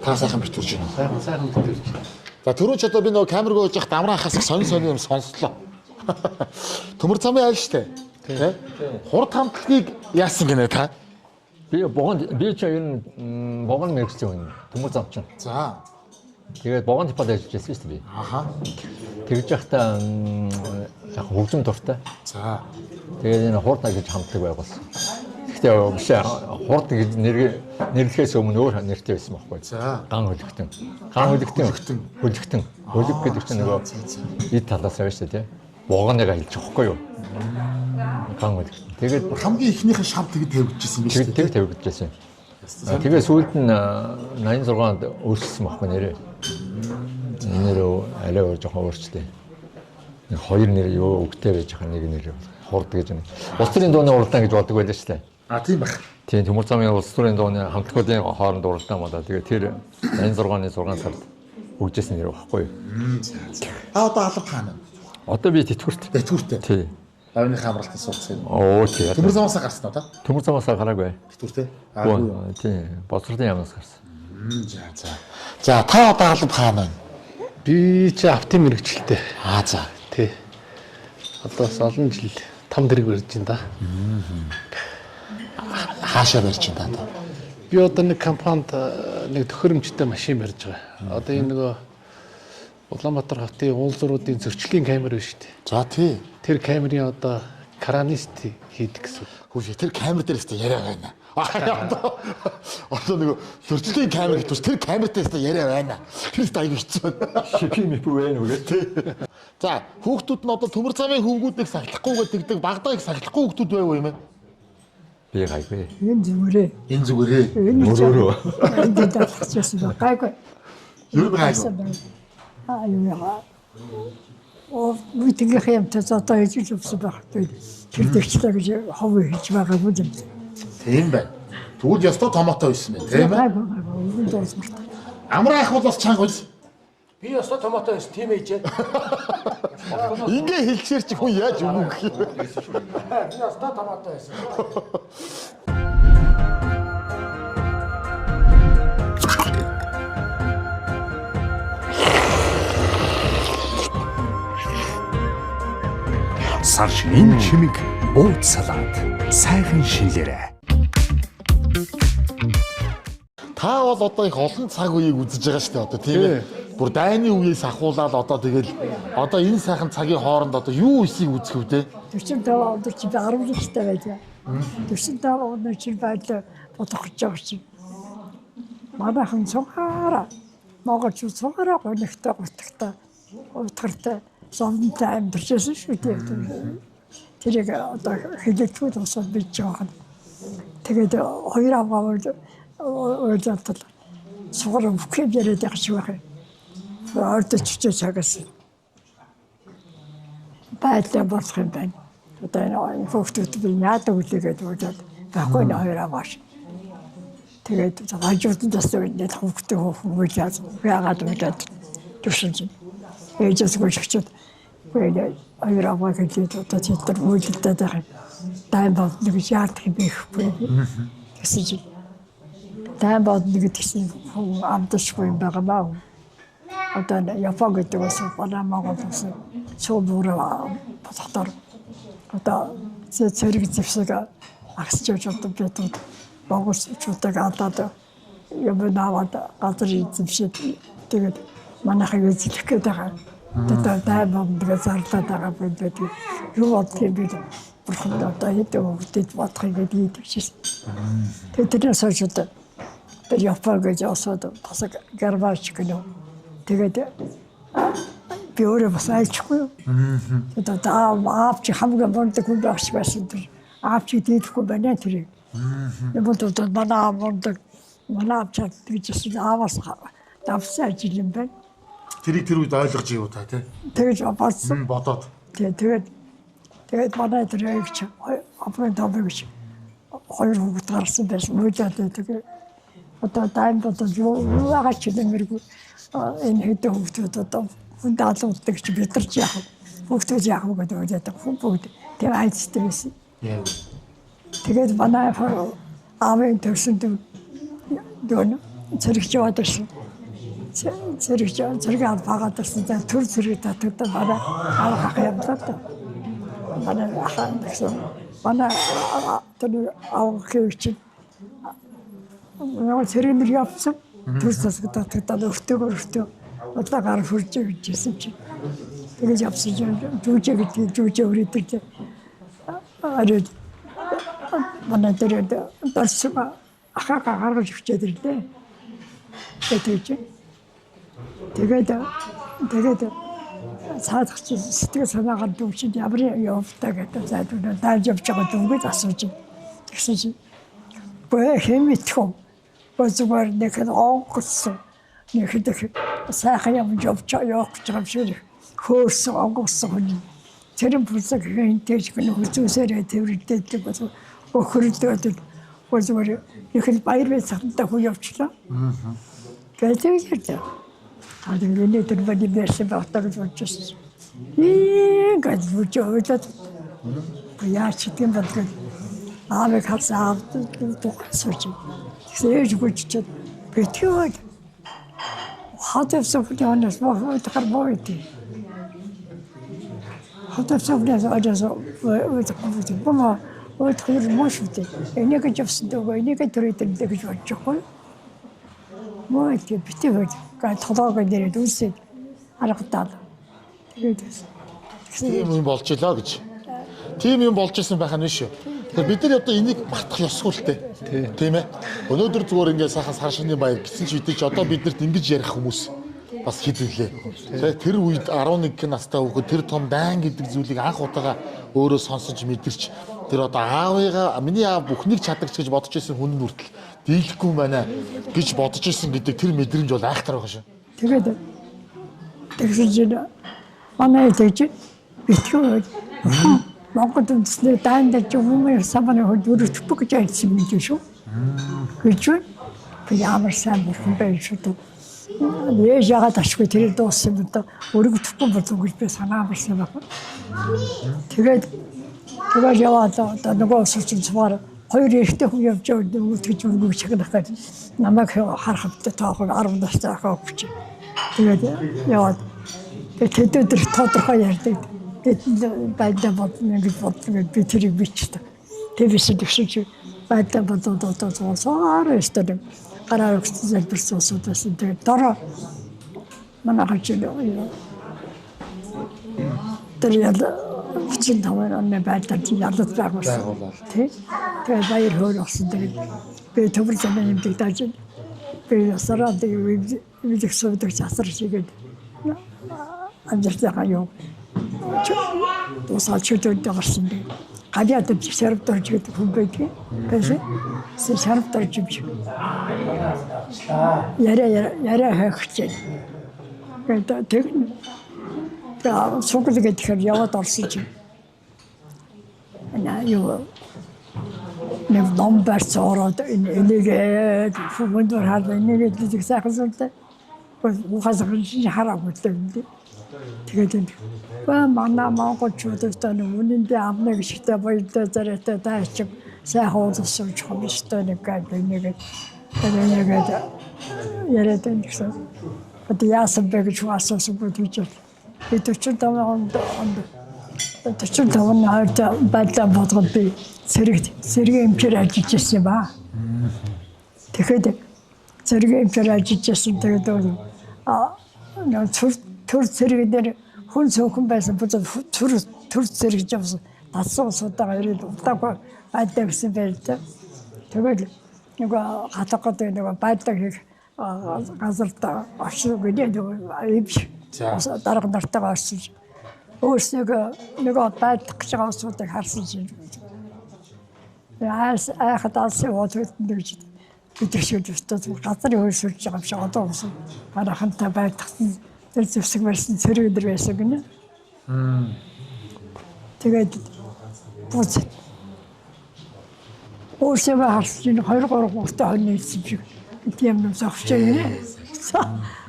Та сайхан битүүрж байна. Сайхан битүүрж байна. За түрүүч одоо би нөгөө камер гоож явахад амраахаас сонь юм сонслоо. Төмөр замын айл штэ. Тэ? Хурд хамтлагийг яасан гинэ та? Би ч ер нь богоно мэрэгчсэн хүн. Төмөр зам чинь. За. Тэгээд богоно депод ажиллаж байсан шүү дээ би. Аха. Тэгж явахдаа яг хөгжим дуртай. За. Тэгээд энэ хурд гэж хамтлаг байгуулсан. Гэхдээ биш хурд гэж нэрлэхээс өмнө өөр нэртэй байсан байхгүй. За. Ган хөлөгтөн. Хөлөг гэдэг чинь нөгөө эд талаас аваа шүү дээ. Богоныг аялж явахгүй юу? Ган хөлөгтөн. Тэгээд хамгийн ихнийхэн шав тэгэд тавьчихсан биз дээ. Тэг тавьчихсан. Тэгээд сүүлд нь 86-нд өөрчилсөн байхгүй нэрээ. Нэрөө алей өөр жоохон өөрчлөлтэй. Нэг 2 нэр юу өгтэй байж байгаа нэг нэр хурд гэж байна. Улс төрийн дууны уралдаан гэж болдог байлаа шүү дээ. Тийм байх. Тийм Төмөр замын улс төрийн дууны хамтлагуудын хооронд уралдаан болоо. Тэгээд тэр 86-ны 6 сард өгжсэн нэр байхгүй юу? Одоо алав хаана? Одоо би тэтгэврт. Тэтгэвртэй. Тий. Авны хамралтын суулцсан. Оо тий. Төмөр замаас гарсан уу та? Төмөр замаас гараагүй. Тэтгэвртэй. Тий. Боловсролын яамнаас гарсан. За та одоо алав хаана вэ? Би ч автын мэрэгчлээ. За. Тий. Одоо олон жил том дэрэг барьж байна да. Хаашаа барьж байна та? Би одоо нэг компанид нэг төхөөрөмжтэй машин барьж байгаа. Одоо энэ нөгөө Улаанбаатар хотын уулзууруудын зөрчлийн камер байна шүү дээ. За тий. Тэр камерын одоо кранист хийдэг гэсэн. Хөөе тэр камер дээрээс яриа байна. Одоо нэг зөрчлийн камер гэж тэр камер дээрээс яриа байна. Тэр аягүй хэцүү байна. Шипим байна уу гэдэг. За хүүхдүүд нь одоо төмөр замын хөвгүүдийг сахилахгүйгээр тэгдэг багдаыг сахилахгүй хүүхдүүд байв юм бэ? Би гайгүй. Энэ зүгээрээ. Энэ зүгээрээ. Өөрөө. Энд даалгачсан байна. Гайгүй. Юу гайгүй. Аюугаа. Митинг хэмтээ одоо хийж өгсөн байх. Тэр дэвчлээ гэж хов хийж байгаа юм. Тийм байна. Тэгвэл ёстой томоотой байсан байх тийм ээ. Амраах бол бас чанга үз. Би ястаа томато эс тийм ээжээ. Ингээ хэлчихэр чи хүн яаж өгөх юм. Би ястаа томато эс. Сар шинийн чимэг бууд салаад сайхан шинлээрэ. Та бол одоо их олон цаг үеийг үзэж байгаа шүү дээ одоо тийм ээ. Бүр дайны үеэс ахуулаад одоо тэгэл одоо энэ сайхан цагийн хооронд одоо юу эсийг үзэх вэ? 45 өндөр чи 10 жилтэй байлаа. 45 өндөр чи байлаа бодох гэж байгаа чи. Манайхан цугаараа Монгол цугаараа гонхтой гутагтай утгартай зовнтой амьдарчсэн шүү дээ. Тэрийг одоо хэлэлцүүд усаад бич байгаа. Тэгээд хоёр авгаа ойлголтол сугар бүхэн яриад байгаа ч байх. Ордоч цагаас байлаа болох юм байна. Одоо энэ хүүхдүүд би яадаг үлээгээд удаад байхгүй н хоёр авааш. Тэгээд хажуудын тастай үед хүүхдээ хөөж яагаад удаад төвшин чинь. Ээжээс гүйччихэд хоёр аваа хэлээд одоо тэр үйлдэлтэй байгаа. Дай бодно гэж яадаг юм бэ? Гэсэн чинь дай бодно гэдгийгс амтшгүй юм байгаа маа. Одоо Япон гэдэг бас Монгол улс цуураа бодохоор одоо зэрэг зэвсэг агсч явж одоо бид Монголчуудыг алдаад юм наваад газар эзэмшээд тэгээд манайхыг эзлэх гээд байгаа. Тэгээд дайбомдгээ зарлаад байгаа бид юу бодох юм бэ? Бурхан одоо хэдэн хүүхдэд бодохыг гэдэг чийсэн. Тэгээд тэрнээс хойш одоо Япон гэж осоод бас гарваач гэнэ. Тэгээд би өөрөө бас айлчгүй. Тэгээд аавч хамгийн бондог хүн багш байсан тэр аавч дийдэхгүй байна тэр. Японд манай бондог манай аавч гэж аавас давсаа ажил юм байна. Тэрийг тэр үед ойлгож юу та тий? Тэгэж бодсон. Бодоод. Тэгээд манай тэр ягч апрын тавгч хоёр хүүхэд гарсан байсан. Мөдөд тэгээд одоо дайм бодож юу агаач нэмэргүй энэ хэдэн хүүхдүүд одоо хүн даалгавдаг ч бидэрч яах хүүхдүүд яах вэ гэдэг хүн бүгд тэр айцтай байсан. Тэгээд манай аавын төрсөнд дөрөв зэрэгч яваадсэн. Зэрэг аваагаад ирсэн төр зэрэг татдаг манай аав хаяад манай ахын гэсэн манай тэр аав хөвч нөгөө зэрэг явсан төр засаг татдаг өртөө одоо гар хурж гэжсэн чи тэгээд явсан жүүжээ гэдэг жүүжээ өрөөдөг арид манай тэр дөрсөг ахаа гаргаж өгчээд ирлээ тэгээд цаадах чи сэтгэл санаагаар дүүчинд ямар явтаа гэдэг зайдуу дааж явж байгаа дүнгээ асууж тэгсэн чи бөө хэмитхүү зүгээр нэхэд онгоцсон нэхэд сайхан явж явах гэж байгаа юм шиг хөөрсөн онгоцсон хүн тэрэн бүсэг хэнтэйч гэнэ хүзүүсээрээ тэрвэрлдээд бас өхөрөлдөөд зүгээр нэхэд баяр байцаалтаа хүн явчлаа. Тэгээд 아들 얘네들 많이 몇십 왔다고 줬었어. 이까지 붙여오자. 야 시킨 것들 아베 가서 또 가서지. 세주고 진짜 배티어. 하드서 그냥 뭐 어떡할 뭐였지. 하드서 그래서 어디서 어떻게 보면 어떻게 못했대. 얘네가 접선다고 얘네가 들어있던데 그 좋죠. 뭐 이렇게 비트가 тоодоогоо нэрээд үсээд харагдаад тэгээд тийм юм болж илаа гэж. Тийм юм болж исэн байх нь биш үү? Тэгэхээр бид нар одоо энийг мартах ёсгүй л дээ. Тийм ээ. Өнөөдөр зүгээр ингээд сайхан сар шинийн баяр гэсэн ч үдээ ч одоо биднэрт ингэж ярих хүмүүс бас хэд вүлээ. Тэр үед 11 настай хүүхэд тэр том дайн гэдэг зүйлийг анх удаага өөрөө сонсож мэдэрч тэр одоо аавыгаа миний аав бүхнийг чадагч гэж бодож исэн хүн нүртэл дийлэхгүй байна гэж бодож исэн гэдэг тэр мэдрэмж бол айхтар байгаа шүү. тэгээд тэгсэн чинь манай тэгж битгүү Монгол үндэсний дайнд хүмүүс самбаны хөлбөрөж бүгд ярьсан юм шүү. гэж би ямар сайн бурхан байж шүү. ээж яагаад ашгүй тэр дууссан одоо өргөдөхгүй болов гэж би санаа болсон байна. Тэгээд яваад одоо нөгөө сүлжин цуваар хоёр эрэгтэй хүн явж байгаа гэж өргөж чагнах гэж намайг харахад таах 10 настай ахаа өгч. Тэгээд яваад тэгээд өдөр тодорхой ярьдаг. Байдаа бодно гэж бодлоо би тэрийг бичдэг. Тэвээс тэгшиж байдаа бодоод саар өстөд гараар залбирсан судасан. Тэгээд дараа манай хажууд тэр ял бичин таваар онны байдаа ялд байгуулсан. Тэгээд баяр хөөр болсон. Тэгээд би төмөр замын юм дэгдэж би сараа тэгээд видео сувдаг засар шигээд амжилтаа юу тусаад чөтөд гарсан. Гадаад шарав дорж гэдэг хүн байдаг. Kasi шарав дорж юм. Яриа хайхч. Тэгээд сугал гэхээр яваад орсон чи. Юу нэг номбар цороод энийгээ хүмүүндэр хаад энийгээ дижиг сайхан сүлдээ. Ухаас хараагүй дээ. Тэгээд манай монголчуудтай үнэндээ амны гişгтэй баяртай зарайтай таачиг сайн хоолсон чомстой нэг гэдэг тэгээд яриад байна гэсэн. Одоо яасан бэ гэж асуусангүй тийч. Би 45 онд 45 оны хойд байдлаа бодгод би сэргийн эмчээр ажиллаж байсан ба. Тэгэхээр сэргийн эмчээр ажиллаж байсан тэгээд төр зэрэгдэр хүн цөөхөн байсан бодод төр зэрэгж явсан татсан усудаа ирээд удаагүй байдаа гэсэн байлаа. Тэгээд нэг хатагд нэг байдаа хийх газартаа очив гэдэг нэг дарга нартайгаа орсон. Өөрснөө нэг байдах гэж байгаа усуудыг харсан чинь. Яас алсын удаад гэж бидэшүүд өстөд газрын хөрсөлж байгаа юм шиг одоо усан харахантай байдагсан. Тэр зүсэг барьсан цэрэг өдр байсан гинэ. Тэгээд буц. Өөрсөө харсан 2-3 хүүхдээ хонь ийсэн шиг. Тийм юм зогсож байна.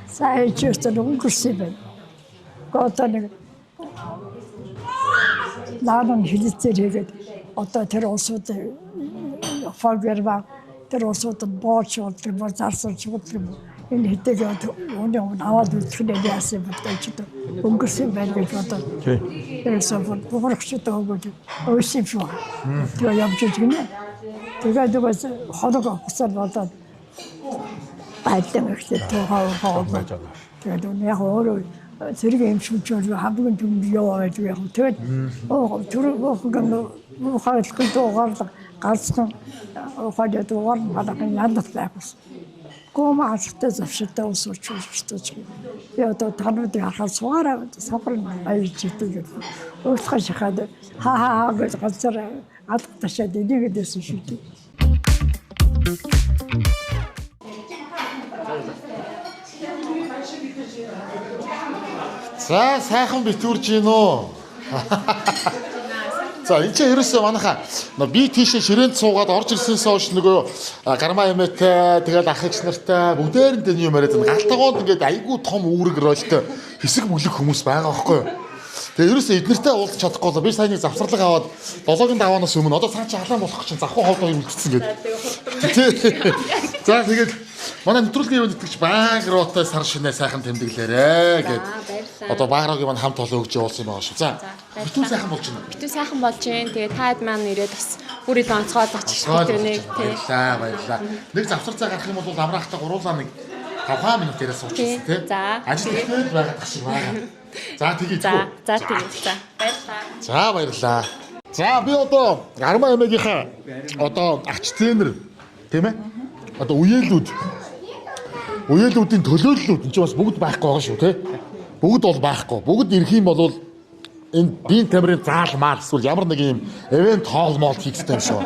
Сайн чөтөн өнгөрсөн байна. Готоныг наадам хилэлцээргээд одоо тэр улсууд фолверва тэр улсууд бооч болдог зарсан чигдэг. Энэ хэдэг өнөө аваад үлдэхнээ яасан бодож өнгөрсөн байна гэж бодоод. Тэрсээ буурахчтай өгөөд өсөв шүү. Тэгээ явж гинэ. Тэгээд угаас хоног хусаар болоод байдсан ихтэй тоогоо. Тэгээд яг өөрөө зэрэг эмчмчээр хамгийн түнд яваад яг тэгээд тэр хаадлах дуугаар галзхан хаадлах дуугаар халагын яндах байгаас. Кома астай завштай усууч шүү. Би одоо тануудыг харахад суугаараа сафар баяж идэг. Өөрсгөө шахаад хаа гэж галзар алдташаад энийг дэсэн шүү. За сайхан битүүрж гин үү. За энэ ч ерөөсөө манайхаа би тийшээ ширээнд суугаад орж ирсэнээс хойш нөгөө гармаа эмээтэй тэгээд ах эгч нартай бүгдээр нь юм яриад галтагоонд ингээд айгүй том үүрэг ролтой хэсэг бүлэг хүмүүс байгаа байхгүй юу. Тэгээд ерөөсөө эднэртэй уулзах чадахгүй л би сайн нэг завсарлага аваад 7-гийн даваанаас өмнө одоо цаа чи халаан болох чинь завхуу хоолой юм үлдсэн гэдэг. За тэгээд манай нэвтрүүлгийн ивент итгэж Баагроотой сар шинэ сайхан тэмдэглээрээ гэд. Одоо Баагроогийн маань хамт олон өгч явуулсан байгаа шүү. За битүү сайхан болж байна. Битүү сайхан болж байна. Тэгээд таад маань ирээд бас бүр илүү онцгойлгоч битүү нэг тийм. Баярлалаа. Нэг завсар цай гарах юм бол амраахтай гуруулаа нэг 5 минут яриа суучихсан тийм. Ажил хийгээд байгаа шиг байгаа. За тэгье. За тэгье. За баярлалаа. За баярлалаа. За би одоо Армаа эмээгийнхаа одоо агч тренер тийм ээ. Одоо үеэлүүдийн төлөөллүүд энэ ч бас бүгд байхгүй байгаа шүү тий. Бүгд бол байхгүй. Бүгд ирэх юм бол энэ биеийн тамирын заалмаар эсвэл ямар нэг юм event hall mall хийх хэрэгтэй юм шүү.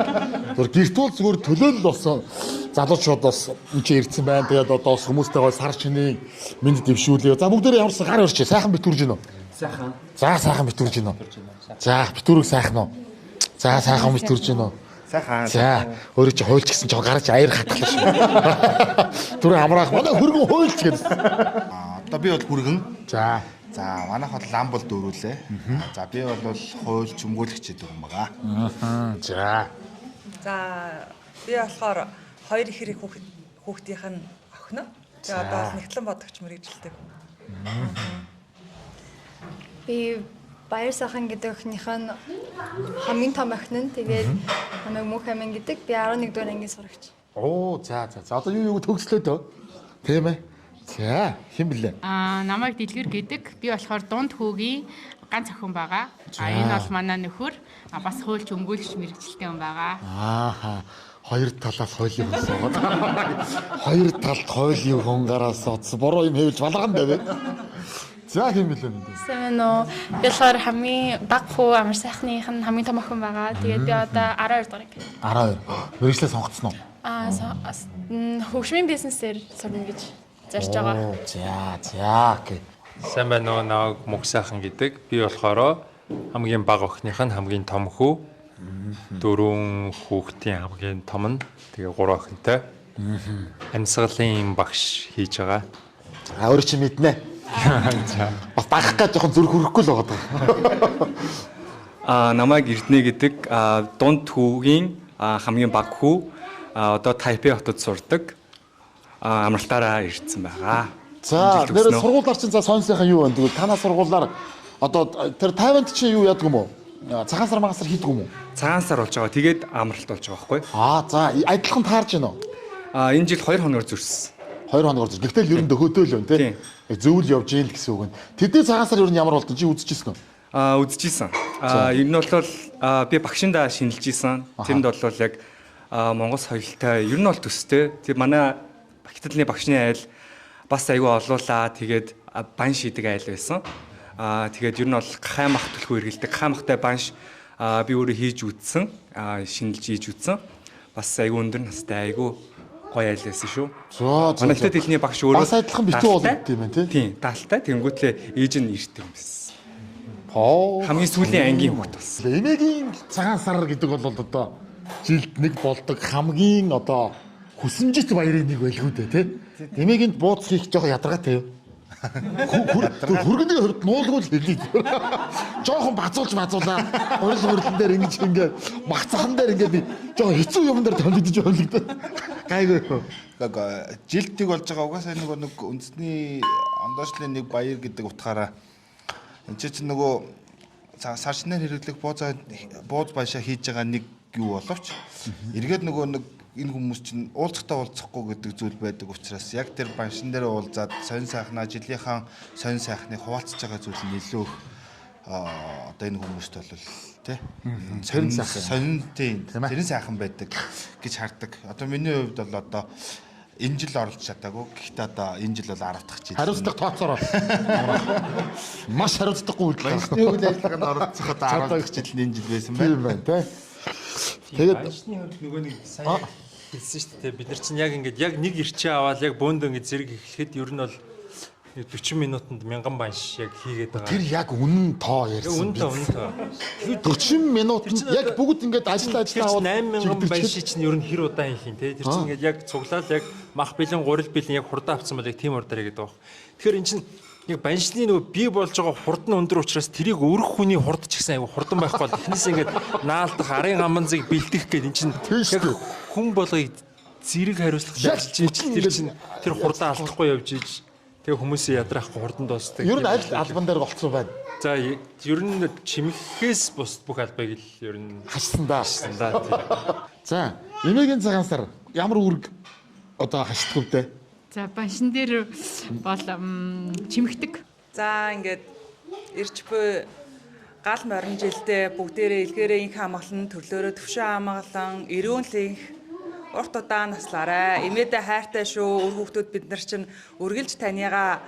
Зүгээр гэртүүл зүгээр төлөөлөл болсон залуучууд бас энэ ч ирсэн байна. Тэгээд одоо бас хүмүүстэйгээ сар чиний мэд дэвшүүлээ. За бүгдээрээ ямарсан гар өрчээ. Сайхан битүүрж гинөө. Сайхан. За сайхан битүүрж гинөө. За битүүрийг сайхан уу. За сайхан битүүрж гинөө. Сайхан. За өөрөө чи хуйлч гэсэн чи гарч аяр хатгалаа шүү. Түр амраах манай хөргөн хуйлч гэдэг. Одоо би бол хүргэн. За. За манайх бол лам бол дөрүүлээ. За би бол хуйлч өмгөөлөгч гэдэг юм байгаа. За. За би болохоор хоёр их хэрэг хүүхдийнх нь охин. Тэгээ одоо бас нэгтлэн бодогч мэрэгжилдэг. Би Баяр сайхан гэдэг охиных нь хамгийн том охин нь тэгээд намайг Мөнх амин гэдэг. Би 11 дугаар ангийн сурагч. Оо за. Одоо юу төгслөө дөө. Тийм ээ. За хэн блэ? Намайг Дэлгэр гэдэг. Би болохоор дунд хүүгийн ганц охин байгаа. Энэ бол манай нөхөр. Бас хуульч өмгөөлөгч мэрэгчлээ юм байгаа. Ааха. Хоёр талаас хуулийн хүн суугаад. Хоёр талд хуулийн хүн гараас оц буруу юм хэвлж балган давэ. За хэн блэ? Сэмнэ би болохоор хамгийн баг хүү амар сайхных нь хамгийн том охин байгаа. Тэгээд би одоо 12 дугаар анги. 12. Мэргэжлээ сонгоцсон уу? Хөгжмийн бизнесээр сурна гэж зарж байгаа. За окей. Сайн байна уу? Намайг Мөнх сайхан гэдэг. Би болохоор хамгийн бага охиных нь хамгийн том хүү. 4 хүүхдийн хамгийн том нь. Тэгээ 3 охинтой. Амьсгалын багш хийж байгаа. Өөр чи мэднэ. Бас багах гэж жоохон зүрх хөрөхгүй л байгаа. Намайг Эрдэнэ гэдэг дунд хүүгийн хамгийн бага хүү одоо Тайпей хотод сурдаг. Амралтаараа ирсэн байгаа. За нэр сургуулиар чинь за соньсынхан юу байна? Тэгвэл танаа сургуулиар одоо тэр Тайванд чинь юу яадаг юм уу? Цагаан сар магасар хийдэг юм уу? Цагаан сар болж байгаа. Тэгээд амралт болж байгаа байхгүй? За адилхан таарж байна уу? Энэ жил 2 хоногор зөрсөн. 2 хоногор зөрсөн. Гэтэл ер нь дөхөөтэй л байна тий. Зөвл явж ийл гэсэн үг нь. Тэдний цагаан сар ер нь ямар болдон чи үзчихсэн үү? Үзчихсэн. Энэ нь бол би багшиндаа шинжилж исэн. Тэнд бол яг Монгол соёлтой ер нь бол төстэй. Тэр манай Багтаалны багшны айл бас аягүй олуулаа. Тэгээд бан шидэг айл байсан. Тэгээд ер нь бол гахаймах төлхөө эргэлдэг. Гахаймахтай банш би өөрөө хийж үзсэн. Шинжилж хийж үзсэн. Бас аягүй өндөр настай аягүй гоё айл байсан шүү. Манай ихтэй дэлхний багш өөрөө бас адилхан битүү болдог юм байна тий. Тийм, даалтай. Тэнгүүтлээ ээж нь ирдэг юм байсан. Хамгийн сүүлийн ангийн хүүхд болсон. Эмээгийн цагаан сар гэдэг бол одоо жилд нэг болдог хамгийн одоо хүсэмжит баярын нэг байлгүй дээ тий. Эмээгэнд бууц хийх жоохон ядаргаатай юу? Хүргэний хөрд нуулгүй л хэлээ. Жоохон базуулаа. Хөрөлн дээр ингээд багцхан дээр ингээд би жоохон хэцүү юм дээр томдож ойлгдоо. Гайгүй. Жилтиг болж байгаа угаасаа нэг үндэсний ондоочлын нэг баяр гэдэг утгаараа энэ чинь нөгөө сарчнаар хэрэглэх бууз баяшаа хийж байгаа нэг юу боловч эргээд нөгөө нэг энэ хүмүүс чинь уулзахтаа уулзахгүй гэдэг зүйл байдаг учраас яг тэр баншин дээр уулзаад сонь сайхнаа жилийнхэн сонь сайхныг хуваалцаж байгаа зүйл нь илүү одоо энэ хүмүүст бол тий сонь сайхан байдаг гэж хардаг. Одоо миний хувьд бол одоо энэ жил оролж чадаагүй. Гэхдээ одоо энэ жил бол 10 дахь жил. Хариуцлага тооцоороо. Маш хариуцлагагүй үйлдэл. Баншны үйл ажиллагаанд оролцоход 10 дахь жил энэ жил байсан байна. Тийм байна тий. Тэгээд баншны хувьд нөгөө нэг сайн хэлсэн шүү дээ. Бид нар чинь яг ингээд яг нэг ирчээ аваад яг бөөндөө ингээд зэрэг эхлэхэд ер нь бол 40 минутанд 1000 банш яг хийгээд байгаа. Тэр яг үнэн тоо ярьсан. Үнэн тоо. 40 минутанд яг бүгд ингээд ажиллаа аваад 8000 банш чинь ер нь хэр удаан хийх юм те. Тэр чинь ингээд яг цуглаад яг мах бэлэн гурил бэлэн яг хурдан авсан бол яг тийм урдаар хийгээд байгаа. Тэгэхээр эн чинь яг баншны нөгөө бий болж байгаа хурд нь өндөр учраас тэрийг өрөх хүний хурд ч гэсэн аюу хурдан байхгүй бол эхнээс ингээд наалдах арын аманзыг бэлдэх гээд эн чинь яг хүн болгыг зэрэг хариуцлага ажиллаж тэр чинь тэр хурдаа алдахгүй явж иж тэгээ хүмүүсээ ядраахгүй хурдан дуусдаг. Ер нь албан дээр болцсон байна. За ер нь чимэхээс бус бүх албыг л ер нь хашсан да. За эмээгийн цагаан сар ямар үүрэг одоо хашдаг вэ? За баншин дээр бол чимэгдэг. За ингээд ирч буй гал морин жилдээ бүгдээрээ илгээрээ инх хамгаалан төрлөөрөө төвшин хамгаалан эрүүнлэх урт удаан наслаарай. Эмээдээ хайртай шүү. Өр хүүхдүүд бид нар чинь үргэлж таныгаа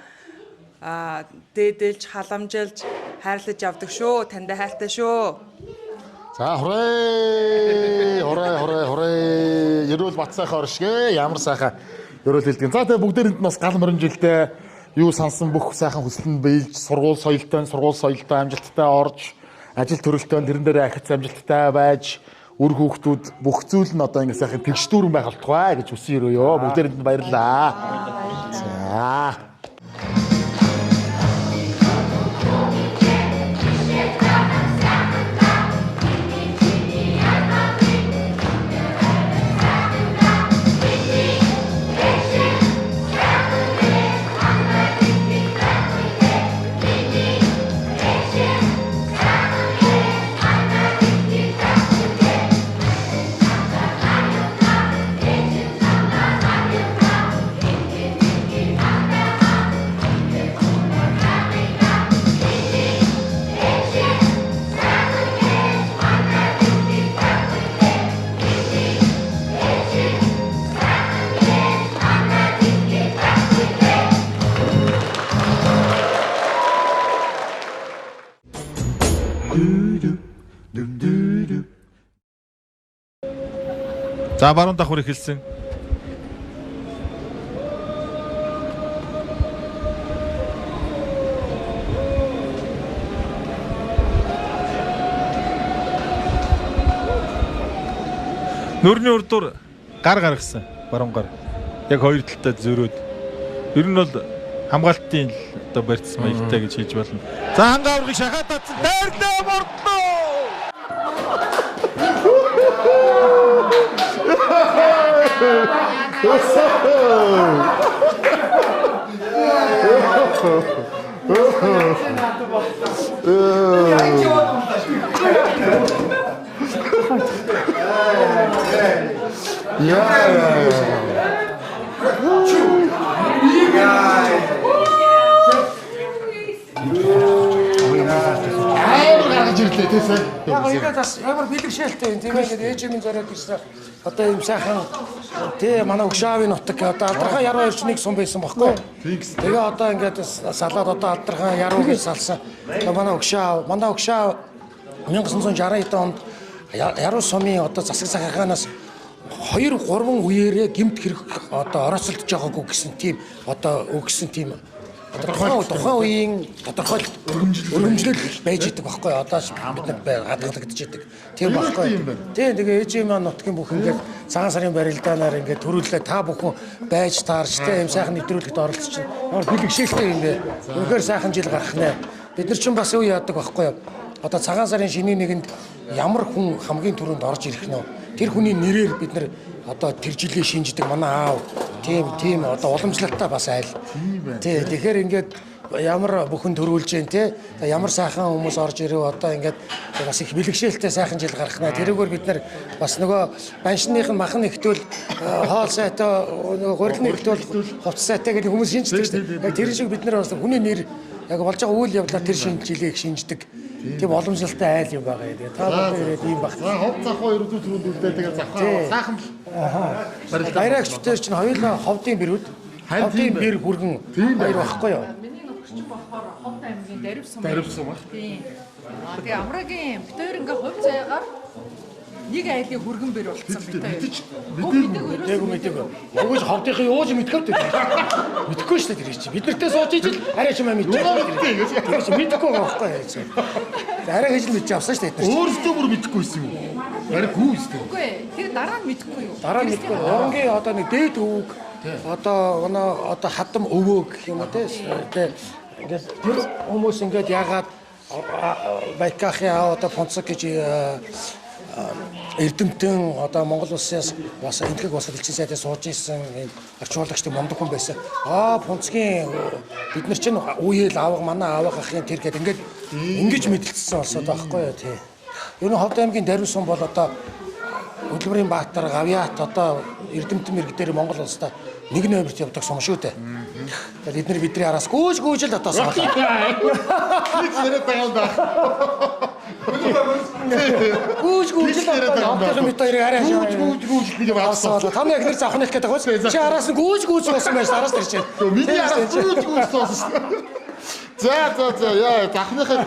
дээдэлж халамжилж хайрлаж явдаг шүү. Тандаа хайртай шүү. За хорой. Ерөөл бат сайхан оршгэ. Ямар сайхан ерөөл хэлдэг. За тэгээ бүгдээрэнд нь бас гал морин жилдээ юу сансан бүх сайхан хүслэнд биелж сургууль соёлтой амжилттай орж ажил төрөлтөнд тэрэн дээр ахиц амжилттай байж Үр хүүхдүүд бүх зүйл нь одоо ингэ сайхан тэгш дүүрэн байх болтугай гэж хүсэн өрөөё. Бүгдээрэнд нь баярлалаа. За. За баруун давхар эхэлсэн. Нүрний урдуур гар гаргасан баруун гар. Яг хоёр талтай зөрөөд. Ер нь бол хамгаалтын одоо барьцсан маягтай гэж хэлж болно. За хангаа аврагыг шахаад татсан. Дайртай мордлоо. Яг ингээд бас ямар бэлгшээлтэй юм. Тийм ингээд ээжийн зориод ирсэн. Одоо юм сайхан тий манай өгшаавын нутаг одоо алдархан яруу ирчнийг сум байсан байхгүй. Тэгээ одоо ингээд салаад одоо алдархан ярууг салсан. Манай өгшаав 1960 онд яруу сумын одоо засаг захиргаанаас 2 3 үеэрээ гэмт хэрэг одоо орооцолдож байгаагүй гэсэн тийм одоо өгсөн тийм тухайн үеийн тодорхой өргөмжлөл байж идэг байхгүй одоо бид нар хадгалагдаж идэг тийм байхгүй тийм тэгээ ээжийн маань нутгийн бүх ингээд цагаан сарын барилдаанаар ингээд төрүүлээ та бүхэн байж таарч тийм сайхан нэвтрүүлэгт оролцож чинь ямар бэлгшээлтэй юм бэ үнэхээр сайхан жил гарах нэ бид нар чинь бас юу яадаг байхгүй одоо цагаан сарын шинийн нэгэнд ямар хүн хамгийн түрүүнд орж ирэх нь тэр хүний нэрээр бид нар одоо тэр жилээ шинждэг манай аав тийм одоо уламжлалтай бас айл тий тэгэхээр ингээд ямар бүхэн төрүүлж जैन те ямар сайхан хүмүүс орж ирэв одоо ингээд бас их бэлгшээлтэй сайхан жил гарах нэ тэрүүгээр бид нар бас нөгөө баншных нь махан ихтвэл хоол сайтай нөгөө гурилны ихтвэл хувц сайтай гэдэг хүмүүс шинждэг шүү дээ тэр шиг бид нар бас хүний нэр яг болж байгаа үйл явдлаар тэр шинжилгээг шинждэг тийм боломжтой айл юм байгаа юм. Та бүхэн ирээд ийм баг. Хов захаа ердөө төрүүлдээ тэгээ захаа сайхан байраагчдэр чинь хоёулаа ховдын бэрүүд ховдын бэр хүргэн хоёр багхгүй юу? Миний нөхөр чинь болохоор Ховд аймгийн Даривсум. Даривсум аа. Тийм. Тэгээ амрагийн битээр ингээ хувь заяагаар нэг айлын хүргэн бэр болцсон битээ. Мэдээгүй. Өгөөж ховдынхын юуж мэдхэвтэй. Мэдхгүй шүү дээ тэр чинь. Бид нартэй сууж ижил арай ч юм мэдээ. Мэдхгүй байхгүй яа. Арай хийж мэдчих авсан шүү дээ. Өөрсдөө бүр мэдхгүйсэн юм уу? Арай гүү шүү дээ. Үгүй. Тэр дараа нь мэдхгүй юу? Дараа нь мэдхгүй. Оронгийн одоо нэг дээд өвөг одоо одоо хадам өвөө гэх юм уу те. Ингээд тэр хүмүүс ингээд ягаад Байкахи одоо Понцог гэж Эрдэмтэн одоо Монгол улсаас бас энтгэг бас элчин сайдаас сууж исэн арчуулагчтай момдог хүн байсан. Понцгийн бид нар чинь үеэл авга манай авга ахын тэр гээд ингээд ингэж мэдлэлцсэн болсоо байхгүй юу тий. Ер нь Ховд аймгийн Даривсум бол одоо Хөдөлмөрийн Баатар Гавьяат одоо Эрдэмтэн мэрэг дээр Монгол улстай нэг номерт явдаг сум шүү дээ. Тэгэхээр бидний араас гүйж л одоо соолоо. Нэг зэрэг байгаа даа. Гүйж л одоо мэт хоёрыг арай гүйж би авсан. Та нар яг нэр завхных гэдэг байгаа. Чи араас нь гүйж суусан байж араас тэр чинь. Миний араас гүйж суусан. За яа захныхаа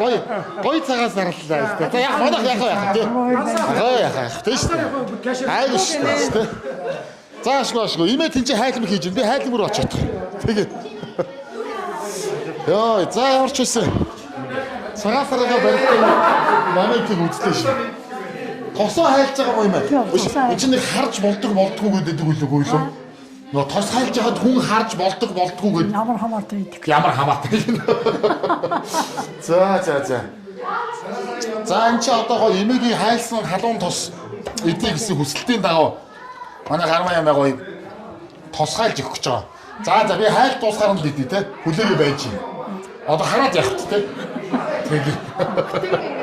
гоё цагаас зарлалаа. За яг манайх яах вэ? Яах тийш. Айш шүү. Заашгүй имээ тэнцээ хайлмар хийж би хайлмар очоод. Тэгээд ёо за ямар ч үсэн цагаасараа барилдаа манай тийг үзлээ шүү. Тосоо хайлж байгаа юм Тийм, тосоо байна. Энд нэг харж болдгоо гэдэг үлээгүй юу? Нөгөө тос хайлж байхад хүн харж болдгоо гэдэг. Ямар хамаатай гэдэг. Ямар хамаатай. За. За энэ чи одоо эмээгийн хайлсан халуун тос эдний гэсэн хүсэлтийн дагав манай гармаа ямаа гоё тос хайлж өгөх гэж байгаа. За би хайл дуусгаар нь лидий те. Хүлээгээ байж юм. Одоо хараад явах те. Тэгээ.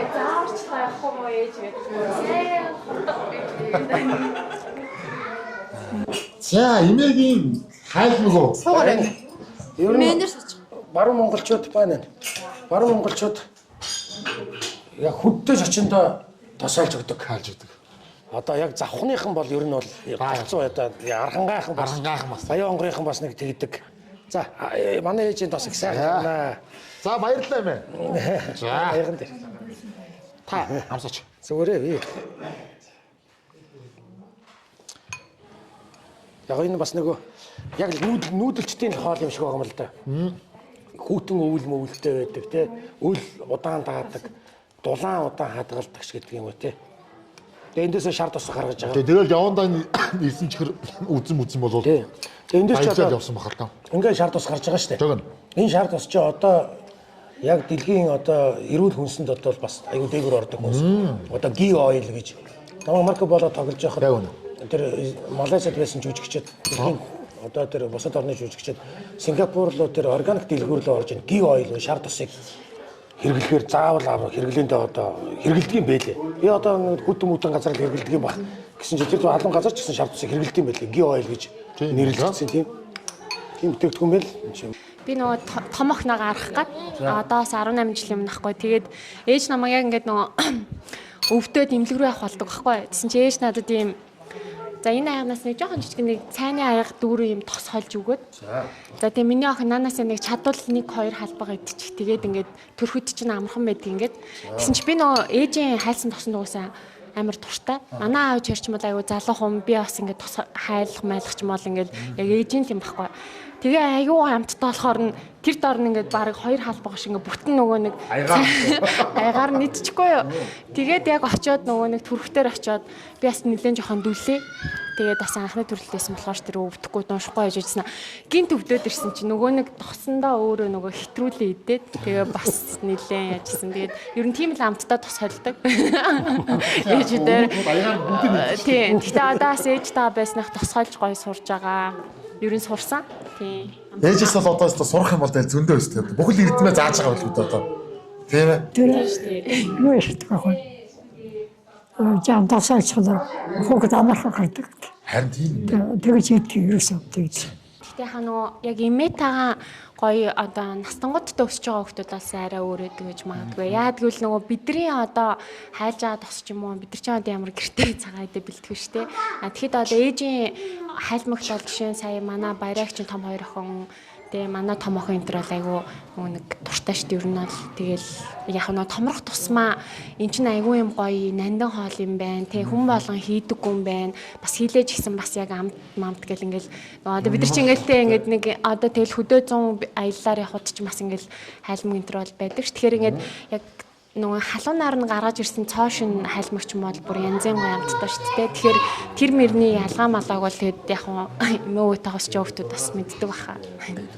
За эмээгийн хайл нөгөө Суугаар. Ер нь баруун монголчууд байна. Баруун монголчууд яг хүдтэй шочиндоо тосоолж өгдөг. Хаалж өгдөг. Одоо яг завхныхан бол ер нь бол гацуу одоо архангайхан бас баян онгорынхан бас нэг тэгдэг. За манай ээжийн тос их сайн байна. За баярлалаа эмээ. За баярхан дээр. Та амсаач. Зүгээрээ би. Яг энэ бас нөгөө яг нүүдэлчдийн хоол юм шиг байгаа юм л да. Хүүтэн өвөл мөвөлтэй байдаг те. Өл удаан даадаг, дулаан удаан хадгалдаг ч гэдэг юм уу те. Тэгээ эндээсээ шар тус гаргаж байгаа. Тэгэл явандаа ирсэн чихэр үзэн болов. Тэгээ эндээс ч одоо явсан бахал та. Ингээ шар тус гарч байгаа шүү дээ. Энэ шар тус чи одоо яг дэлхийн одоо эрүүл хүнсэнд одоо бас аюу дээгүүр ордог хүнс. Одоо ги ойл гэж. Намайг Марко Поло тоглож байхад тэр Малайзад байсан жүжигчид одоо тэр бусад орны жүжигчид Сингапур руу тэр органик дэлгүүр рүү орж ин ги ойл шар тусыг хэрэглэхээр заавал авах хэрэглээндээ одоо хэрэгэлдэг юм байлээ. Би одоо хүтэн мүтэн газар хэрэглэдэг юм баг гэсэн чинь тэр алан газар ч гэсэн шар тусыг хэрэглэдэг юм байлээ. Ги ойл гэж нэрлэгдсэн тийм. Тийм бүтээгдэхүүн байл. Би нөгөө том охиноо гаргах гад одоос 18 жилийн өмнө ахгүй. Тэгээд ээж намайг яг ингээд нөгөө өвдөд имлэг рүү явах болдог байхгүй. Тэсэн чи ээж надад ийм за энэ аягнаас нэг жоохон жижиг нэг цайны аяг дүүрэн юм тос холж өгөөд. За тэгээ миний охин нанаас нэг чадвал 1-2 халбага идчих. Тэгээд ингээд төрхөд чинь амархан байдаг ингээд. Тэсэн чи би нөгөө ээжийн хайлсан тосон дуусаа амар туртай. Манай аав чирч мал аягүй залуу хум би бас ингээд тос хайлах майлах ч юм бол ингээд яг ээжийн юм байхгүй. Тэгээ аюу амттай болохоор нь тэр дор нь ингээд баг 2 халбага шиг ингээд бүтэн нөгөө нэг аягаар нийтчихгүй юу. Тэгээд яг очиод нөгөө нэг түрхтэр очиод би бас нэлээд жоохон дүлээ. Тэгээд бас анхны төрлөөсөн болохоор тэр өвдөхгүй дуушахгүй яж үзсэн. Гинт өвдөд ирсэн чинь нөгөө нэг тосондоо өөрөө нөгөө хитрүүлээ идээд тэгээ бас нэлээд яжсэн. Тэгээд ер нь тийм л амттай тос холдог. Ээж дээр тийм. Гэтэ одоос ээж та байснах тос холж гоё сурж байгаа. Ер нь сурсан. Тийм. Ээжээс бол одоо сурах юм бол зөндөө өстэй. Бүхэл эрдэмээ зааж байгаа байлгүй одоо. Тийм ээ. Тэр юу ихтэй байхгүй. Жам тасaalчлаа. Хүүхэд амархан гардаг. Харин тийм. Тэгэж идэх ерөөсөө тэгж. Гэтэ ханаа яг имэтагаа гоё одоо настангуудтай өсөж байгаа хүмүүсээс арай өөрөө гэж магадгүй. Яа тэгвэл нөгөө бидний одоо хайлж байгаа тос ч юм уу бид нар ч одоо ямар гэртээ цагаа идэ бэлтгэв штэ. А тэгэхэд одоо ээжийн хайлмагт бол жишээ нь сая манай баярагч том хоёр охин тэгээ манай том охин энэ төр бол айгүй нэг дуртай штэ ер нь бол тэгэл яг нөгөө томрох тусмаа эн чинь айгүй юм гоё нандин хоол юм байна. Тэг хүн болгон хийдэггүй юм байна. Бас хийлээж гисэн бас яг амт мамт гэл ингээл одоо бид нар чи ингээл ингээд нэг одоо тэгэл хөдөө 100 аяллаар явхад ч бас ингээл хайлмаг энэ төр бол байдаг ш. Тэгэхээр ингээд яг нөгөө халуунаар нь гаргаж ирсэн цоошин хайлмагч юм бол бүр янзын гоё амттай шүү дээ. Тэгэхээр тэр мөрний ялгаа малааг бол тэгэд яг мөө тагс ч өвтөд бас мэддэг баха.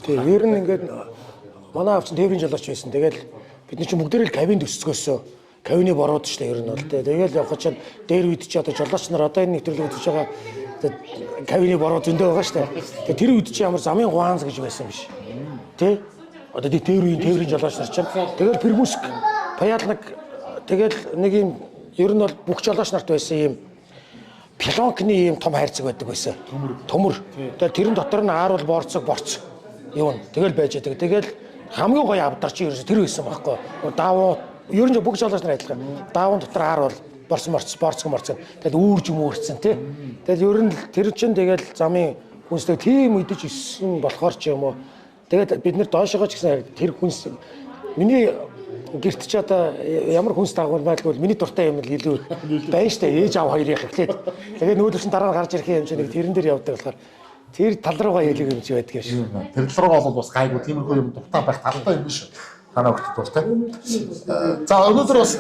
Тэгээ ер нь ингээд манай авч тээврийн жолооч байсан. Тэгэл бид нар чи бүгдээрээ кабинд өсцгөөсөө кабины бороод шүү дээ ер нь бол дээ. Тэгэл явах чинь дээр үед чи одоо жолооч нар одоо энэ нэвтрүүлэг үзэж байгаа кабины бороо зөндөө байгаа шүү дээ. Тэгээ тэр үед чи ямар замын гуанз гэж байсан юм биш. Тэ? Одоо тээврийн жолооч нар чинь тэгэл пермуск паялнаг тэгэл нэг юм ер нь бол бүх жолооч нарт байсан юм пилонкны юм том хайрцаг байдаг байсан. Төмөр. Тэгэл тэрэн дотор нь ааруул борцог юу н тэгэл байж байгаа. Тэгэл хамгийн гоё авдар чи ерөөсө тэр байсан байхгүй. Даавуу ер нь бүх жолооч нар адилхан. Даавын дотор ааруул борцог. Тэгэл үүрж өмөрцөн тий. Тэгэл ер нь тэр чинь тэгэл замын хүнстэй тийм үдэж исэн болохоор ч юм уу. Тэгээд бид нэр доошогоо ч гэсэн тэр хүнс миний гэрт ч одоо ямар хүнс дагуул байлгүй миний дуртай юм л илүү байна штэ ээж аав хоёр их эхлээд тэгээд нүүдэлсэн дараа нь гарч ирэх юм чинь нэг тэрэн дээр явдаг болохоор тэр тал руугаа хэлэх юм чи байдаг юм шиг. Тэр тал руугаа бол бас гайгүй тиймэрхүү юм дуртай байх талтай юм биш. Манай хүүхдэд дуртай. За өнөөдөр бас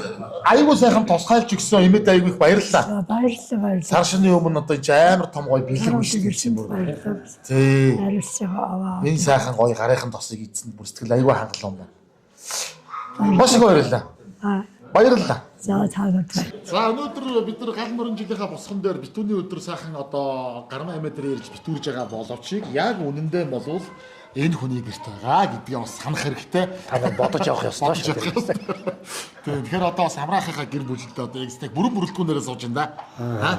аягүй сайхан тусгайлж өгсөн эмээд аягүй их баярлалаа. Баярлалаа. Сар шины өмнө одоо энэ амар том гоё бэлэг үйлчилсэн бүр. Тий. Баярлалаа. Энэ сайхан гоё гарынхан тосыг эзэнд бүр сэтгэл аягүй хангалуун байна. Маш их баярлалаа. Баярлалаа. За таагаад. За өнөөдөр бид нар гал мөрөн жилийнхаа босгон дээр битүүний өдөр сайхан одоо гарма эмээдрээр ирж битүүрж байгаа боловч яг үнэндээ болвол энэ хүний гэрт байгаа гэдгийг бас санах хэрэгтэй. Та нар бодож явах ёстой шүү. Тэгэхээр одоо бас амраахынхаа гэр бүлд одоо яг бүрэн бүрэлдэхүүнээрээ сууж байна да.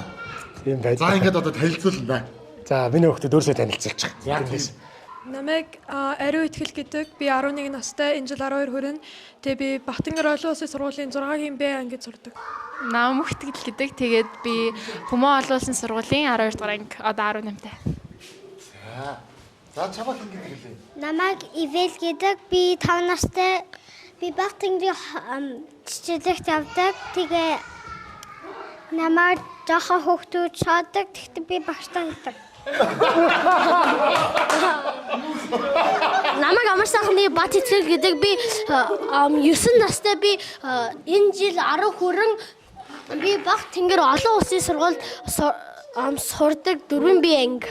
Тийм байж. За ингээд одоо танилцуулна да. За миний хүүхдэд өөрсдөө танилцуулчих. Намайг Ариу Итгэл гэдэг. Би 11 настай, энэ жил 12 хүрнэ. Тэгээ би Бахтангэр олон улсын сургуулийн 6-гийн Б ангид сурдаг. Намайг Итгэл гэдэг. Тэгээд би Хүмүүн олон улсын сургуулийн 12 дугаар анги, одоо 18-тай. За чамаа хэн гэдэг хэлээ? Намайг Ивэл гэдэг. Би 5 настай. Би Бахтангэрийн чичлэгт явдаг. Тэгээ намайг жоохон хүүхдүүд шаадаг. Тэгтээ би багштай хэлдэг. Намайг амар сайхны Бат Итгэл гэдэг. Би 9 настай. Би энэ жил 10 хүрэн би Бахтангэр олон улсын сургуульд сурдаг 4 би анги.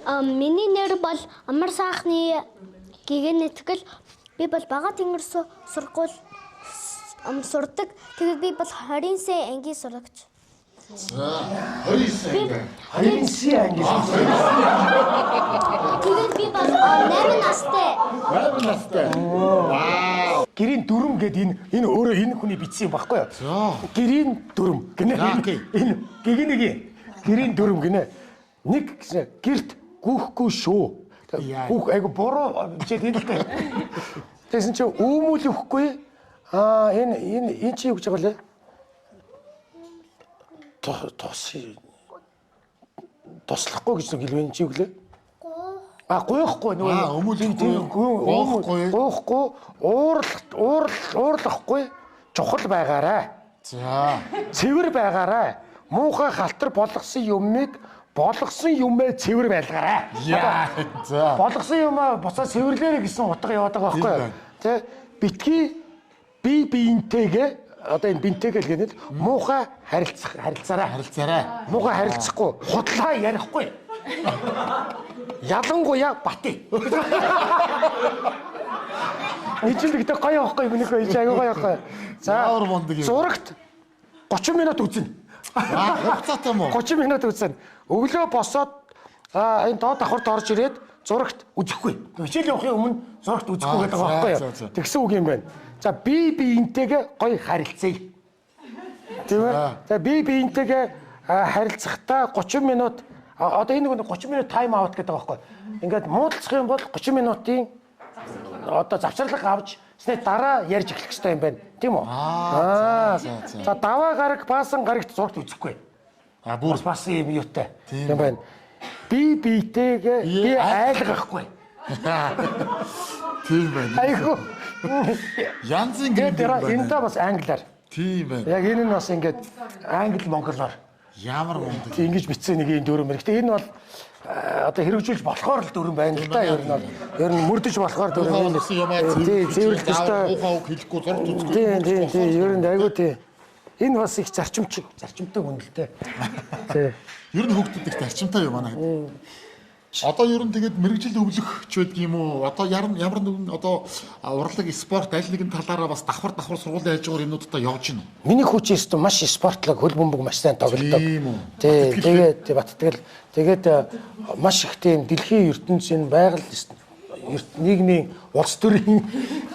Миний нэр бол амар сайхны Гэгэн Итгэл. Би бол Бага Тэнгэр сургууль сурдаг. Тэгээд би бол 20 сая ангийн сурагч. За 20 сая. 20 сая анги. Тэгээд би бол 8 настай. 8 настай. Вау. Гэрийн дүрм гэдэг энэ өөрөө энэ хүний бичсэн юм баггүй юу? Гэрийн дүрм гинэ. Энэ гэгнэгийн гэрийн дүрм гинэ. Нэг гэрт гүүхгүй шүү. Гүүх айгу буруу бичээд энэ л дээ. Тэгсэн чинь өөмөл өгөхгүй. Энэ чи юу гэж байгаа лээ? Тослохгүй гэж нэг хэлвэн чи юу гэлээ? Гуйхгүй нөгөө гуйхгүй уурлахгүй чухал байгаарай. За цэвэр байгаарай. Муухай халтар болгосон юмээ цэвэр байлгаарай. Яа. За болгосон юмаа буцаа цэвэрлээрэй гэсэн утга яваад байгаа байхгүй юу? Тэ битгий бие биентэйгээ одоо энэ бинтэйгээ л гэнэ л муухай харилцаарай. Муухай харилцахгүй, худлаа ярихгүй. Ялангуяа бати. Ижлэгдээ гоё байхгүй миний хөө аягүй гоё байхгүй. За зурагт 30 минут үзнэ. Хугацаатай юм уу? 30 минут үзнэ. Өглөө босоод энэ доод давхарт орж ирээд зурагт үзэхгүй. Хичээл явахын өмнө зурагт үзэхгүй гэдэг байгаа байхгүй юу? Тэгсэн үг юм байна. За би биентэйгээ гоё харилцъя. Тийм үү? За би биентэйгээ харилцахдаа 30 минут одоо энэ нэг 30 минут тайм аут гэдэг байгаа байхгүй. Ингээд муудалцах юм бол 30 минутын одоо завчралга авч дараа ярьж эхлэх хэрэгтэй юм байна. Тийм үү? За даваа гараг баасан гарагт зурагт үзэхгүй. Бүр басан юм юутай. Тийм байна. Би биетэйгээ би айлгахгүй. Тийм байна. Айгу. Янзын гэдэг байна. Энэ та бас англиар. Тийм байна. Яг энэ нь бас ингээд англи монголоор ямар мундаг. Ингэж бичсэн нэг юм дүрм байна. Гэтэ энэ бол одоо хэрэгжүүлж болохоор л дүрм байна л да. Ер нь мөрдөж болохоор дүрм юм. Тийм зэвэрлэх ёстой. Хэлэхгүй зурд үзэхгүй. Тийм. Ер нь айгу тийм. Энэ бас их зарчимтай үнэлтэй. Тийм. Ер нь хүүхдүүд их зарчимтай юм манай. Одоо ер нь тэгээд мэрэгжил өвлөх ч байдаг юм уу? Одоо ямар нэгэн одоо урлаг спорт аль нэгэн талаараа бас давхар сургуулийн хажуугаар юмнуудтай явж байна. Миний хүүчээс маш спортлог хөл бөмбөг маш сайн тоглодог. Тий, тэгээд баттгал тэгээд маш их тийм дэлхийн ертөнцийн байгаль нийгмийн улс төрийн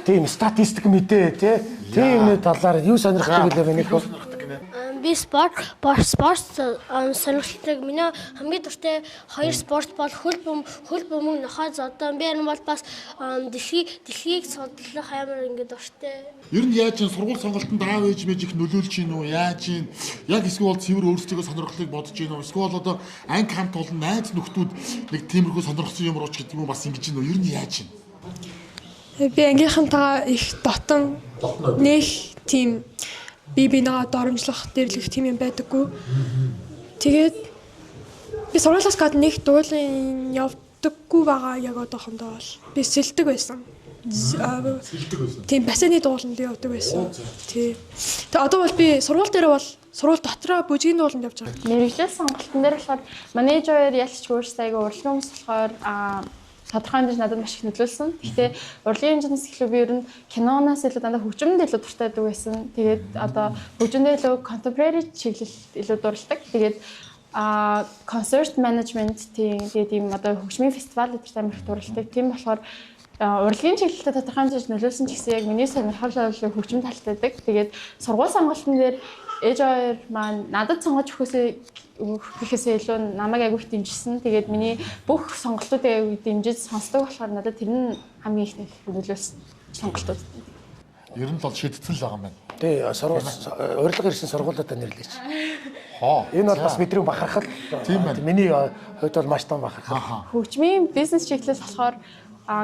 тийм статистик мэдээ тийм юмны талаар юу сонирхдаг гэлээ миний хүү. Би спорт сонирхдаг. Миний хамгийн дуртай хоёр спорт бол хөл бөмбөг нохой зодон. Би энэ бол бас дэлхийг судлах амар ингэ дуртай. Ер нь яаж сургууль сонголтод аав ээж мэж их нөлөөлж гин үү? Яаж юм? Яг эсвэл цэвэр өөрсдөө сонирхлыг бодож гин үү? Эсвэл одоо анги хамт олон найз нөхдүүд нэг тиймэрхүү сонирхсан юм рууч гэдэг юм бас ингэж гин үү? Ер нь яаж юм? Би ангийнхантайгаа их дотон нэг тийм бинаа доромжлох дэрлэх тийм юм байдаггүй. Тэгээд би сургуулиас гадна нэг дуулан явдаггүй байгаа яг одоохондоо бол би сэлдэг байсан. Тийм бассейны дууланд явдаг байсан. Тий. Тэгээ одоо бол би сургууль дээр бол сургууль дотроо бүжгийн дууланд явж байгаа. Мэргэжил сонголтын дээр болохоор менежер ялч өөрсдөө айгаа урлагийн хүмүүс болохоор тодорхой хэмжээнд надад маш их нөлөөлсөн. Гэхдээ урлагийн хэмжээс эхлэв би ер нь киноноос илүү дандаа хөгжмөнд илүү дуртай байдаг байсан. Тэгээд одоо хөгжмөндөө илүү contemporary чиглэлд илүү дурладаг. Тэгээд concert management тэгээд ийм одоо хөгжмийн фестивал гэдэгт амар их дурладаг. Тийм болохоор урлагийн чиглэлд тодорхой хэмжээнд нөлөөлсөн ч гэсэн яг миний сонирхол бол хөгжим талтай байдаг. Тэгээд сургууль сонгалтын дээр ээж хоёр маань надад сонгож өгөхөөсөө илүү намайг айгүйх дэмжсэн. Тэгээд миний бүх сонголтуудыг айгүйх дэмжиж сонсдог болохоор надад тэр нь хамгийн их нөлөөлсөн сонголтууд. Ер нь бол шийдсэн л байгаа юм байна. Тий, урилга ирсэн сургуулиудаа нэрлэж. Энэ бол бас бидний бахархал. Тийм байна. Миний хувьд бол маш том бахархал. Хөгжмийн бизнес чиглэл болохоор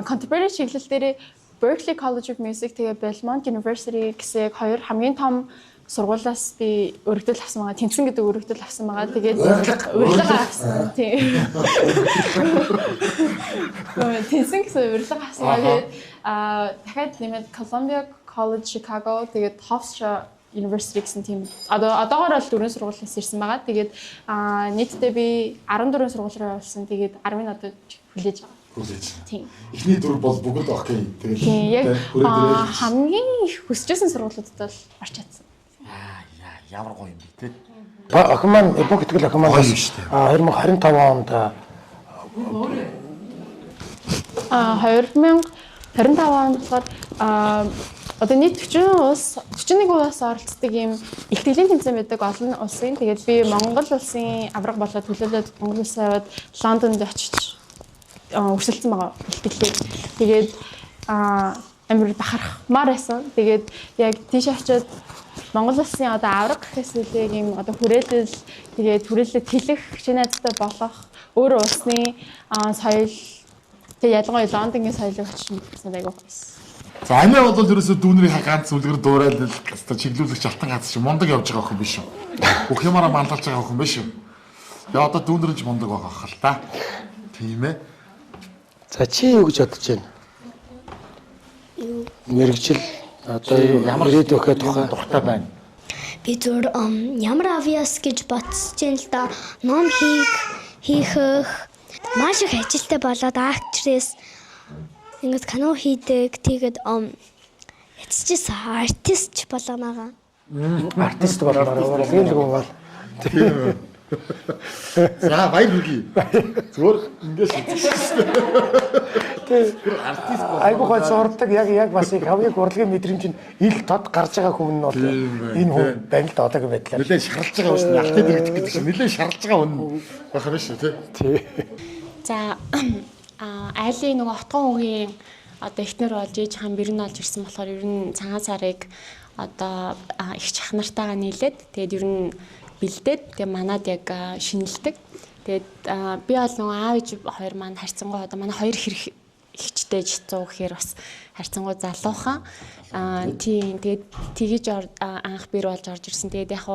contemporary чиглэл дээр Berklee College of Music тэгээ Belmont University гэсэн хоёр хамгийн том сургуулиас би өргөдөл авсан байгаа. Тэнцэн гэдэг өргөдөл авсан байгаа. Тэгээд урилга авсан. Тийм. Тэнцэн гэсэн урилга авсан байгаа. Дахиад нэмээд Columbia College Chicago тэгээд Hofstra University гэсэн тийм одоогоор бол 4 сургуулиас ирсэн байгаа. Тэгээд нийтдээ би 14 сургуулиар явуулсан. Тэгээд 10-ын одоо хүлээж байгаа. Тийм. Эхний дүр бол бүгд окей. Тэгээд яг хамгийн их хүсэжсэн сургуулиудад бол орч чадсан. Ямар гоё юм бэ те. Охин маань бүх итгэл охин маань 2025 онд 2025 онд болохоор одоо нийт 41% оролцдог ийм их төрлийн тэмцээн байдаг олон улсын. Тэгээд би Монгол улсын авраг болоод төлөөлөд Монгол улсаа яваад Лондонд очиж өрсөлдсөн байгаа бэлтгэлээ. Тэгээд амар бахархмаар байсан. Тэгээд яг тийш очиод Монгол улсын одоо авраг гэхээс илүү ийм одоо хүрээлэл тэгээд хүрээлэлд хэлэх шинэ найзтай болох өөр улсны соёл тэгээд ялангуяа Лондонгийн соёлыг очиж мэдсэн айгүй байсан. За амиа бол ерөөсөө дүүнэрийн ганц үлгэр дуурайл хэвээр чиглүүлэгч алтан ганц шиг мундаг явж байгаа охин биш үү? Бүх юмараа мандалж байгаа охин биш үү? Яа одоо дүүнэрч мундаг байгаа хэл та. Тийм ээ. За чи юу гэж бодож байна? Мэргэжил одоо ямар ирээдүйн тухай дуртай байна? Би зөв ямар авиас гэж бодсож байна л да. Ном хийх маш их ажилтай болоод актрис ингээд кино хийдэг. Тэгээд ячиж артист болоонага. Артист болоонага. Тийм л гоо. Тийм. За баяр хүргэе. Зүгээр ингэж айгуу гой зурдаг яг бас их хамгийн урлагийн мэдрэмж нь ил тод гарч байгаа хүн нь бол энэ хүн байна л да одоогийн байдлаар. Нилээн шарлж байгаа юм шиг алтад ирэх гэдэг чинь нилээн шарлж байгаа хүн байх юм шүү тий. За айлын нөгөө отгон үгийн одоо эхнэр болж ээж хаан бэрн олж ирсэн болохоор ер нь цагаан сарыг одоо их чах нартайгаа нийлээд тэгээд ер нь бэлдээд тэгээ манад яг шинэлдэг. Тэгээд би бол нөгөө аав ээж хоёр маань харьцангуй одоо манай хоёр хэрэг ихчтэй жицүү гэхээр бас харьцангуй залуухан. Тийм тэгээд тгийж анх бэр болж орж ирсэн. Тэгээд яг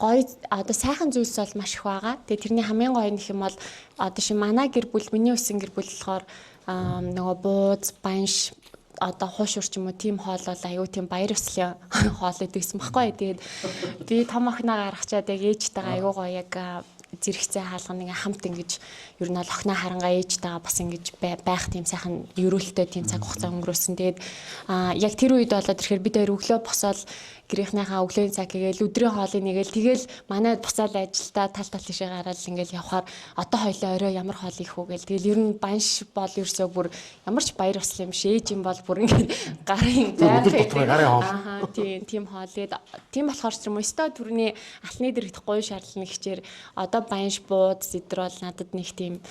гоё одоо сайхан зүйлс бол маш их байгаа. Тэгээд тэрний хамгийн гоё нь гэх юм бол одоо шин манай гэр бүл миний өссөн гэр бүл болохоор нөгөө бууз, банш одоо хуушур ч юм уу тийм хоол бол аюу тийм баяр ёслолын хоол идэгсэн баггүй. Тэгээд би том охиноо гаргачаад яг ээжтэйгээ аюу гоё яг зэрэгцээ хаалгана ингээ хамт ингэж ер нь бол охиноо харангаа ээжтэйгээ бас ингэж байх тийм сайхан ерөөлтөй тийм цаг хугацаа өнгөрөөсөн. Тэгээд яг тэр үед болоод ирэхээр бид хоёр өглөө босоод гэрийнхнийхээ өглөөний цаг гээл өдрийн хоолыг нэгээл тэгэл манай буцаал ажилдаа тал тишээ гараад ингээл явхаар одоо хоёлоо орой ямар хоол их үү гээл тэгэл ер нь банш бол ерөөсөө бүр ямар ч баяр ёслол юм шээж юм бол бүр ингээд гарын байх тийм хоолээд тийм болохоор ч юм уу өстой түрний алтны дэрэгдэх гоё шаарлалны хичээр одоо банш бууд зэдрол надад нэг тийм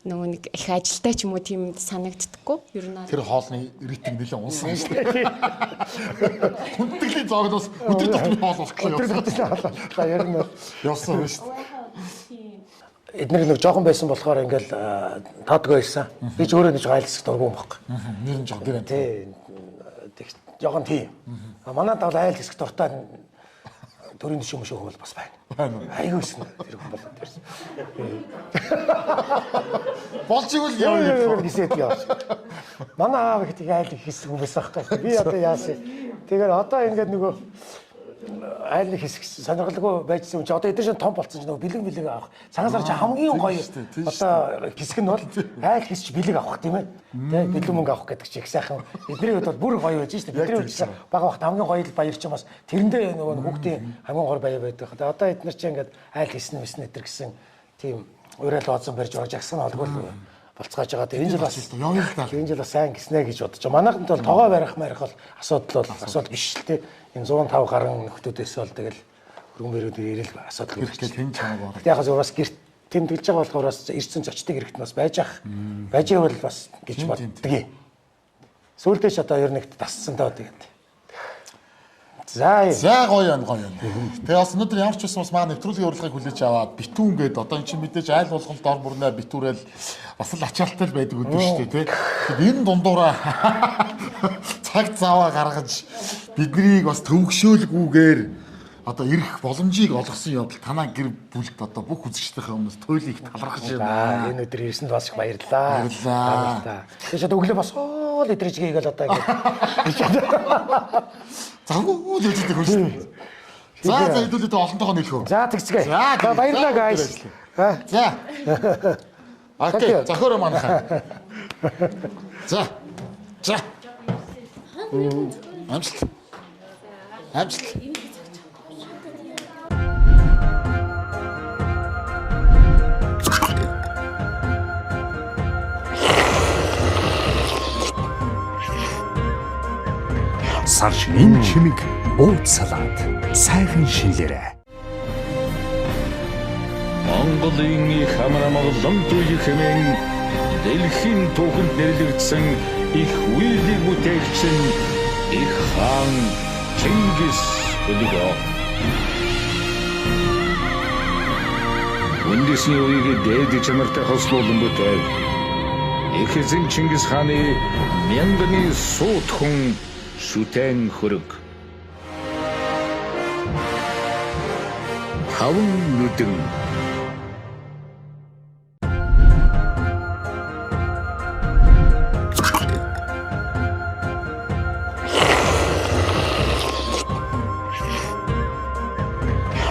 нөгөө нэг их ажилтай ч юм уу тийм санагддаггүй. Ер нь тэр хоолны ритм нэлээд унсан шүү дээ. Хүндэтгэлийн зоогноос өдөр тутмын хоол болчихлоо. Өдөр тутмын хоол яг нь явсан байна шүү дээ. Эдгээр нэг жоохон байсан болохоор ингээл тоодгоо ирсэн. Би ч өөрөө нэг айл хэсэг дургүй юм байна. Нэр нь жоохон дэрэн. Тий. Жоохон тийм. Манайд бол айл хэсэг дуртай төрийн төшөө мөшөө хүмүүс бас байна. Айгүйсэн тэр хүн бол тэрсэн. Болж игэл явъя гэсэд явж. Манай аав их тийг айл их хэсэг хүмүүс байхгүй. Би одоо яасан. Тэгэхээр одоо ингээд нөгөө айл их хэсэг сонирхолгүй байжсэн юм чи одоо эдгээр шин том болцсон ч нөгөө бэлэг авах. Цагаан сар чи хамгийн гоё одоо хэсэг нь бол айл хэсч бэлэг авах тийм ээ. Тэ бэлэг мөнгө авах гэдэг чи их сайхан. Эднийд бол бүр гоё байж штэ. Бидний бага багт хамгийн гоё баяр ч юм бас тэрэндээ нөгөө хүүхдийн хамгийн гоё баяр байдаг. Одоо эдгээр чи ингээд айл хийсэн эдэр гэсэн тийм уурал ооцсон барьж орж агсган олгүй болцгааж байгаа. Энэ жил бас энэ жил бас сайн гиснэ гэж бодож байгаа. Манайханд бол тогоо барих марих бол асуудал биш л те. Энэ 150 гаруй нөхдүүдээс бол тэгэл хөргөн мөрөд ирэл асуудал үүсчихэл хэн чамаа байна. Яг зөв бас гэрт тэмдэглэж байгаа болохоор бас ирсэн зочдын хэрэгт бас байж байвал бас гэж боддгийг. Сүүлдээ ч одоо ер нь тассан таа тэгээд. За гоё. Тэгээ бас өнөөдөр ямар ч байсан бас маа нэвтрүүлгийн урилгыг хүлээж аваад битүүн гээд одоо эн чинь мэдээж айл болгонд дор бүрнээ битүүрэл бас л ачаалттай л байдаг үгүй шүү дээ тий. Тэгэхээр энэ дундуураа цаг заваа гаргаж биднийг бас төвөгшөөлгүйгээр одоо ирэх боломжийг олгосон явдал танаа гэр бүлд одоо бүх үзэгчдийнхээ өмнөөс туйлыг талархаж байна. Энэ өдөр ирсэнд бас их баярлалаа. Тэгээ одоо өглөө бас эдрэж гээгээл одоо ингэ. Заггүй л үжигдэх хөөс. За хэдүүлээд олонтойгоо нийлхөө. За тэгцгээ. За баярлалаа guys. За. Окей, зохиороо манайхаа. За. Амжилт. Сар шинийн чимэг бууд салаад сайхан шинлээрэ. Монголын их хамаамаглан туй хэмээн дэлхийн түүхэнд нэрлэгдсэн их үеийн бүтээгч их хаан Чингис Хөлгөө. Үндэсний үеийг дээд чанартай хослуулан бүтэв. Их эзэн Чингис хааны мянганы суут хүн шүтэн хөрөг. Таван нүдэн.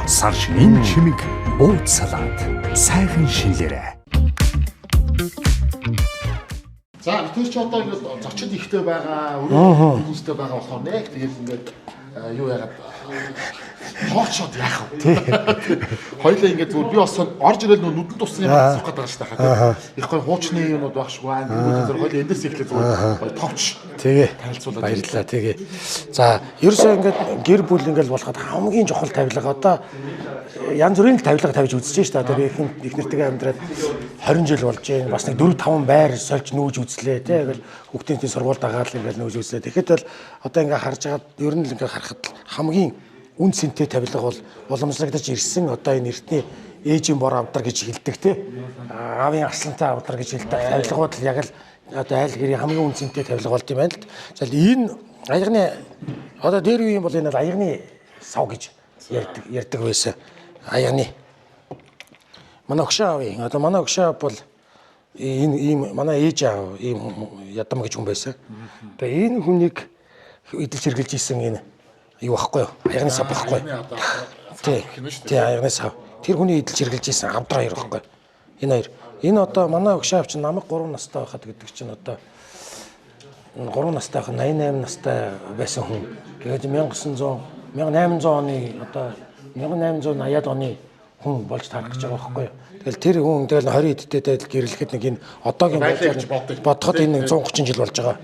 Сар шинийн чимэг бууд салаад сайхан шинлээрэ. За тэр ч одоо ингээд зочид ихтэй байгаа, өрөө хүмүүстэй байгаа болохоор нэг тэгээд ингээд юу яагаад хоочод яах вэ? Хоёлаа ингээд зүгээр би бас орж ирэл нүдэн туссан юм асуух гэдэг байгаа шүү дээ. Их гоё хуучны юмуд багшгүй аа. Зүгээр хоёлаа эндээс эхлэх зүгээр товч. Тэгээ баярлалаа. Тэгээ. За ерөөсөө ингээд гэр бүл ингээд болоход хамгийн чухал тавилга одоо янз бүрийн тавилга тавьж үзэж шүү дээ. Одоо би их нэртэйгээ амьдраад 20 жил болж байна. Бас нэг 4-5 байр сольж нүүж үзлээ тий. Ингээл хүүхдийн сургууль дагаад л ингээл нүүж үзлээ. Тэгэхэд бол одоо ингээд харж агаад ер нь л ингээд харахад хамгийн үн цэнтэй тавилга бол уламжлагдаж ирсэн одоо энэ эртний ээжийн бор авдар гэж хэлдэг тий. Аавын арслантай авдар гэж хэлдэг. Тавилгууд л яг л одоо айл гэрийн хамгийн үн цэнтэй тавилга болд юм байна л. За энэ аягны одоо дээр үеийн бол энэ аягны сав гэж ярьдаг байсан. Аягны манай өгшөө аавын одоо манай өгшөө аав бол энэ ийм манай ээж аав ийм ядам гэж хүн байсан. Тэгээ энэ хүнийг эдэлж хэрглэж исэн энэ юу байхгүй юу? Аягны сав байхгүй. Тий, аягны сав. Тэр хүний эдэлж хэрглэж исэн авдар хоёр байхгүй. Энэ хоёр. Энэ одоо манай өгшөө аав чинь намайг 3 настай байхад гэдэг чинь одоо 3 настай байхад 88 настай байсан хүн. Тэгээд 1800 оны одоо 1880-ад оны хүн болж тарах гэж байгаа байхгүй юу. Тэгэл тэр хүн тэгэл 20 эдтэй дайд гэрлэхэд нэг энэ одоогийн байдлаар бодоход энэ 130 жил болж байгаа.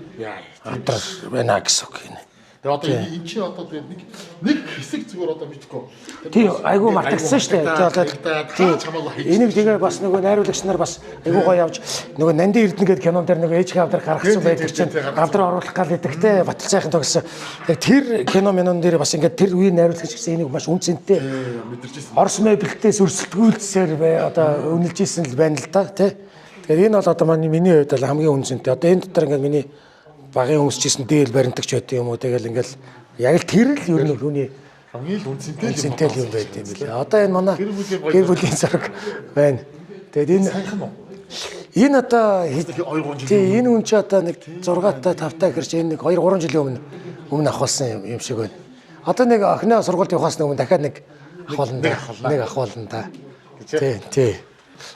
Авдар байна гэсэн үг энэ. Тэгээ одоо энэ чи одоо нэг хэсэг зүгээр одоо мэдхгүй. Тийм айгүй мартагдсан шүү дээ. Энийг тэгээ бас нөгөө найруулагч нар бас айгүй гоё явж нөгөө Нандин Эрдэнэ гэдэг кинон дээр нөгөө ээж хавдар гаргасан байдаг чинь гавдар оруулах гал гэдэгтэй Батал сайхан тогсон. Тэр кино минон дээр бас ингээд тэр үеийн найруулагч гэсэн энийг маш үнцэнтэй Орос мебелтээс өрсөлдгүүлсээр одоо үнэлж исэн л байна л да тий. Тэгэхээр энэ бол одоо миний хувьд хамгийн үнцэнтэй. Одоо энэ дотор ингээд миний багын өмсчихсэн дээл баримтагч байт юм уу тэгэл ингээл яг л тэр л ер нь хүний хамгийн л үнцэнтэй юм байт юм лээ. Одоо энэ манай гэр бүлийн зураг байна. Тэгээд энэ одоо энэ хүн чи одоо нэг 6-та 5-та гэрч энэ нэг 2-3 жилийн өмнө авахулсан юм шиг байна. Одоо нэг охиноо сургуульд явахаас өмнө дахиад нэг авахулна да. Тий.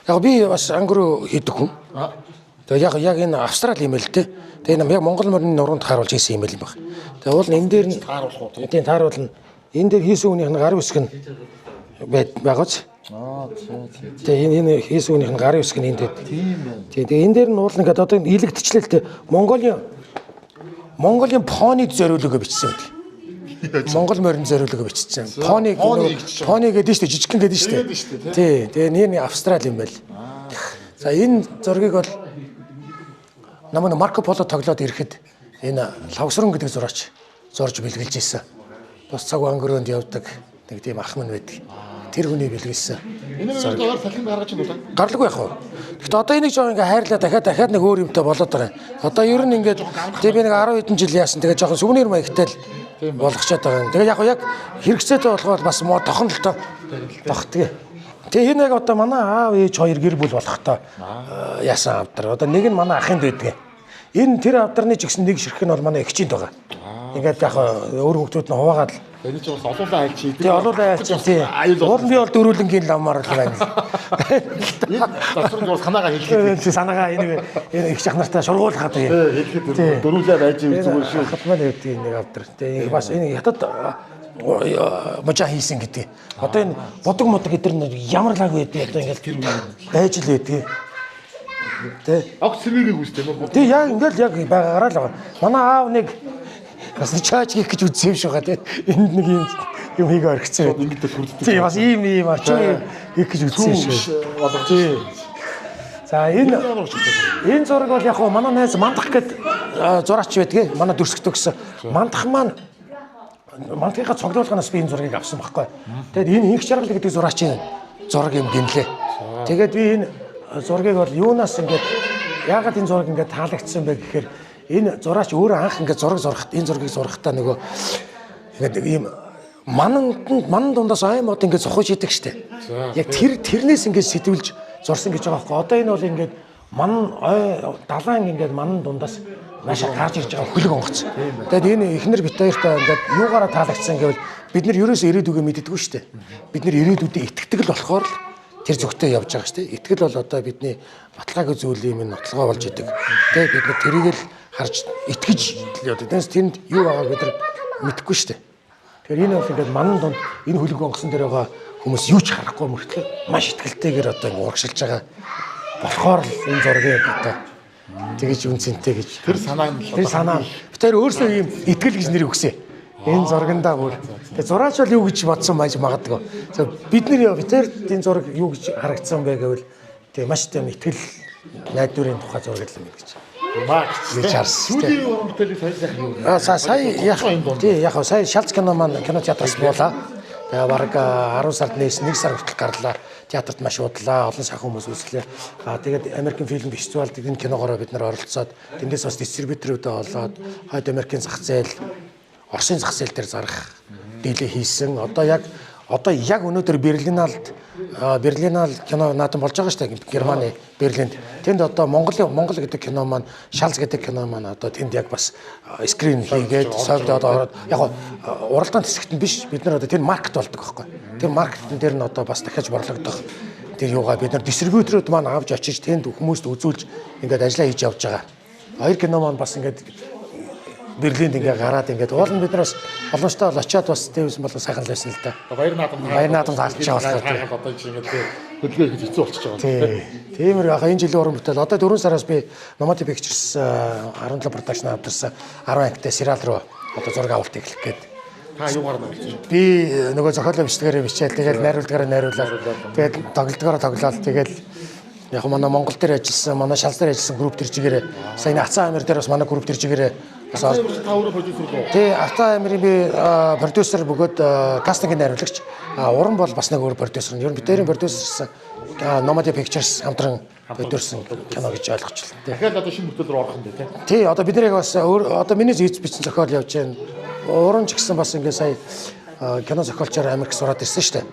Яг би бас анги руу хийдэг хүн. Тэгээд яг энэ Австрали юм л дээ. Тэгээд энэ яг Монгол морины нуруунд тааруулж хийсэн юм байл юм баг. Тэгээд уул энэ дээр нь тааруулна. Энэ дээр хийсэн хүнийх нь гарын үсэг нь байгааз. Тэгээ энэ хийсэн хүнийх нь гарын үсэг нь энд дээр. Тэгээ энэ дээр нь уул ингээд одоо илэгдчихлээ л дээ. Монголын фоныг зориулгоо бичсэн байл. Монгол морин зориулгоо бичсэн. Фоны гэдэг нь шүү дээ, жижигхэн гэдэг нь шүү дээ. Тий. Тэгээ энэ Австрали юм байл. За энэ зургийг бол намайг Марко Поло тоглоод ирэхэд энэ лавсрын гэдэг зураач зорж бэлгэлж ирсэн. Бас цаг ангөрөөнд явдаг нэг тийм ах мань байдаг. Тэр хүний бэлгэлсэн. Энэ зургаар салхинд гаргаж юм уу? Гарлаггүй яах вэ? Гэхдээ одоо энийг жоо ингээ хайрлаа дахиад нэг өөр юмтай болоод байгаа. Одоо ер нь ингээд тэг би нэг 10 хэдэн жил яасан. Тэгээ жоохон сүвнэр маягтай л болгочоод байгаа. Тэгээ яг хэрэгцээтэй болохоор бас тохонолтой тогтгий. Тэгээ энэ яг одоо манай аав ээж хоёр гэр бүл болохтой яасан авдар. Одоо нэг нь манай ахынд байдаг. Энэ тэр авдарны ч гэсэн нэг ширхэг нь бол манай эгчинд байгаа. Ингээд яг өөр хүмүүсд нь хуваагаад энэ ч бас олуулаа айлч хийдэг. Тэгээ олуулаа айлч тий. Уул би бол дөрүүлэнгийн ламаар л байна. Засвар бол санаагаа хэлэхэд. Тий санаагаа энэ их чах нартай шургуулхаад тий. Хэлэхэд дөрүүлээ байж зүгээр шүү. Хатмал гэдэг нэг авдар. Тэгээ бас энэ ятад мужаа хийсэн гэдэг. Одоо энэ бодог эдэр нь ямар лаг байдгийг одоо ингээд байж л байдгийг. Тэ. Огт сэргээгүй үстэй юм уу? Тий яг ингээд яг байгаараа л байгаа. Манай аав нэг бас чааж хийх гэж үзсэн юм шиг байгаа тий. Энд нэг юм хийгээ орхицсан. Ингээд хүрддэг. Тий бас ийм арчин хийх гэж үзсэн юм шиг. Тий. За энэ зураг бол яг манай найз Мандах гэдэг зураач байдаг. Манай дүрсгдэг гэсэн. Мандах маань Мандахынхаа цуглуулганаас би энэ зургийг авсан байхгүй. Тэгэд энэ инх жаргал гэдэг зураачийн зураг юм гинлээ. Тэгээд би энэ зургийг бол юунаас ингээд яагаад энэ зураг ингээд таалагдсан бэ гэхээр энэ зураач өөрөө анх ингээд зураг зурхад энэ зургийг зурхтаа нөгөө ингээд ийм манан дундаас ай мод ингээд зохиж идэг штэ. Яг тэрнээс ингээд сэтвэлж зурсан гэж байгаа байхгүй. Одоо энэ бол ингээд далайн ингээд манан дундаас наашаа гарч ирж байгаа хөлөг онгоц. Тэгээд энэ эхнэр бит хоёртаа ингээд юугаараа таалагдсан гэвэл бид нар ерөөсөө ирээдүгөө мэддэггүй шүү дээ. Бид нар ирээдүйдээ итгэдэг л болохоор л тэр зүгтээ явж байгаа шүү дээ. Итгэл бол одоо бидний баталгаагүй зүйл юм нотлогоо болж идэг. Тэгээд бид нар тэрийг л харж итгэж л явдаг. Тэнд тэнд юу байгааг бид нар мэдэхгүй шүү дээ. Тэгэхээр энэ бол ингээд манан дунд энэ хөлөг онгоцон дээр байгаа хүмүүс юу ч харахгүй мөртлөө маш итгэлтэйгээр одоо урагшилж байгаа болохоор л энэ зургийг одоо тэгэж үнцэнтэй гэж тэр санаа бид тэр өөрсдөө ийм итгэл гэж нэр өгсөн. Энэ зургандаа бүр тэгээ зураач бол юу гэж бодсон байж магадгүй. Бид тэр энэ зураг юу гэж харагдсан бэ гэвэл тэгээ маш тийм итгэл найдварын тухай зураг л юм гэж. Гэж харсан. Сүүлийн урамтай сая шалц кино маань кино театрт буулаа. Тэгээ бараг 10 сард нээс 1 сар хүртэл гарлаа. Театрт маш удлаа, олон сайхан хүмүүс үзлээ. Тэгээд Америкийн фильм фестивальд энэ киногоор бид нар оролцоод тэндээс бас дистрибьюторуудаа олоод хойд Америкийн зах зээл, Оросын зах зээл дээр зарах дийлээ хийсэн. Одоо яг өнөөдөр Берлиналь кино наадам болж байгаа шүү дээ. Германы Берлинд. Тэнд одоо Монгол гэдэг кино маань, Шалц гэдэг кино маань одоо тэнд яг бас скрин хийгээд совдоод ороод яг уралдаан хэсэгт нь биш бид нар одоо тэр маркет болдог байхгүй. Тэр маркетн дээр нь одоо бас дахиад борлогдох тэр юугаа бид нар дистрибьюторууд маань авч очиж тэнд хүмүүст үзүүлж ингээд ажиллаа хийж явж байгаа. Хоёр кино маань бас ингээд Берлинд ингээ гараад ингээд уул нь бид нараас боломжтой бол очиад бас тээвсэн бол сайхан л байсан л да. Баяр наадам гарч байгаа болохоор одоо чинь ингээд хөдөлгөөн хийж хэцүү болчихж байгаа. Тиймэр яг энэ жилийн уран бүтээл одоо 4 сараас би Nomad Pictures 17 production авдарсан 10 ангитай сериал руу одоо зураг авалт эхлэх гээд. Та юугаар навчиж? Би нөгөө зохиолын бичдгээрээ бичээд тэгээд найруулдгаараа найруулаад тэгээд тоглолтгоороо тоглоод тэгээд яг манай Монгол дээр ажилласан, манай Шалц дээр ажилласан групп төр чигээрээ сая Ацаа Амир дээр бас манай групп төр чигээрээ бас тий Ацаа Амирын би продюсер бөгөөд кастинг найруулагч. Уран бол бас нэг өөр продюсер. Ер нь бидний продюсерсэн Nomad Pictures хамтран продюсерсэн кино гэж ойлгочлаа. Дахиад одоо шинэ бүтээл рүү орох юм дээ тий. Тий одоо бид нарыг бас одоо миний зүйц бичсэн зохиол явж байна. Уран ч гэсэн бас ингээ сая кино зохиолчоор Америк сураад ирсэн шүү дээ.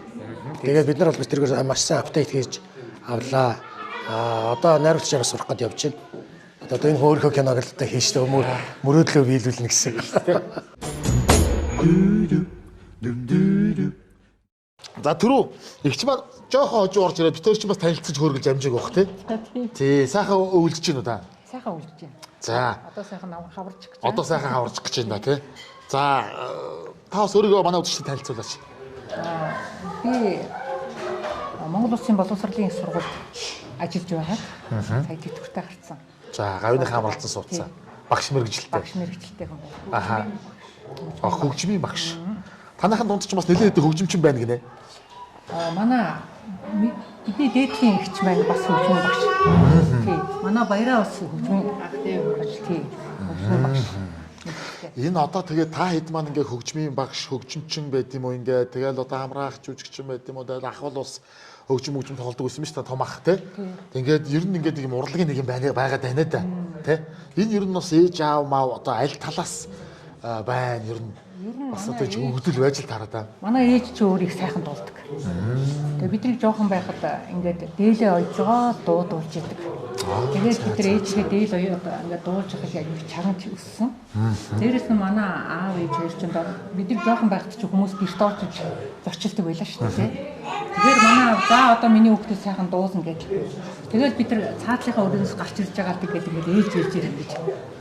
Тэгээд бид нар бол тэргээр маш сайн апдейт хийж авлаа. Одоо найруулагч аваа сурах гээд явж байна. Одоо энэ хөөрхөө киног л хийжтэй мөрөөдлөө биелүүлнэ гэсэн. За түрүү ихч маань жоохон хожуу орж ирээд битэр чинь бас танилцаж хөргөлж амжиг байх тий. Тий, сайхан өвлөж гин үү та? Сайхан өвлөж байна. За. Одоо сайхан хаварч гэж. Одоо сайхан хаварч гэж байна тий. За та бас өөрийгөө манай үзэгчдэд танилцуулаач. Би Монгол Улсын боловсролын их сургуульд ажиллаж байгаад сая тэтгэвртэй гарсан. За, гавьны хамралцсан суудсан. Багш мэрэгжилтэй. Багш мэрэгжилтэй хүн. Аха. Хөгжмийн багш. Танайхан дунд ч бас нэлээд хөгжимчин байна гинэ. Манай бидний дээдлийн ихч маань бас хөгжмийн багш. Тий. Манай баяраа бас хөгжмийн багш тий. Хөгжмийн багш. Энэ одоо тэгээд та хэд маань ингээ хөгжмийн багш, хөгжимчин байд юм уу ингээ тэгэл одоо хамраах жүжигчин байд юм уу тэгэл ахвал ус хөгжим тоглодог байсан юм шүү дээ том ах тий. Ингээд ер нь ингээд юм урлагийн нэг юм байгаад байна да тий. Энэ ер нь бас ээж аав маа одоо аль талаас байна ер нь бас одоо ч өгдөл байж л тараад байна. Манай ээж ч өөрийг сайхан дуулдаг. Тэгээ бидний жоохон байхад ингээд дээлээ ойж байгаа дуудуулж идэг. Тэгээд бид ээжгээ дээл оё ингээд дуулж байгаа яг чаранч өссөн. Дээрээс нь манай аав ээж ч бидний жоохон байхад ч хүмүүс гэрт орж зочилдог байлаа шүү дээ. Тэгэхээр манай аав за одоо миний хүүхдээ сайхан дуулна гэдэг. Тэгээд бид нар цаатлынхаа өрөөс гарч ирж байгаа тэгээд ингээд ээж ингэж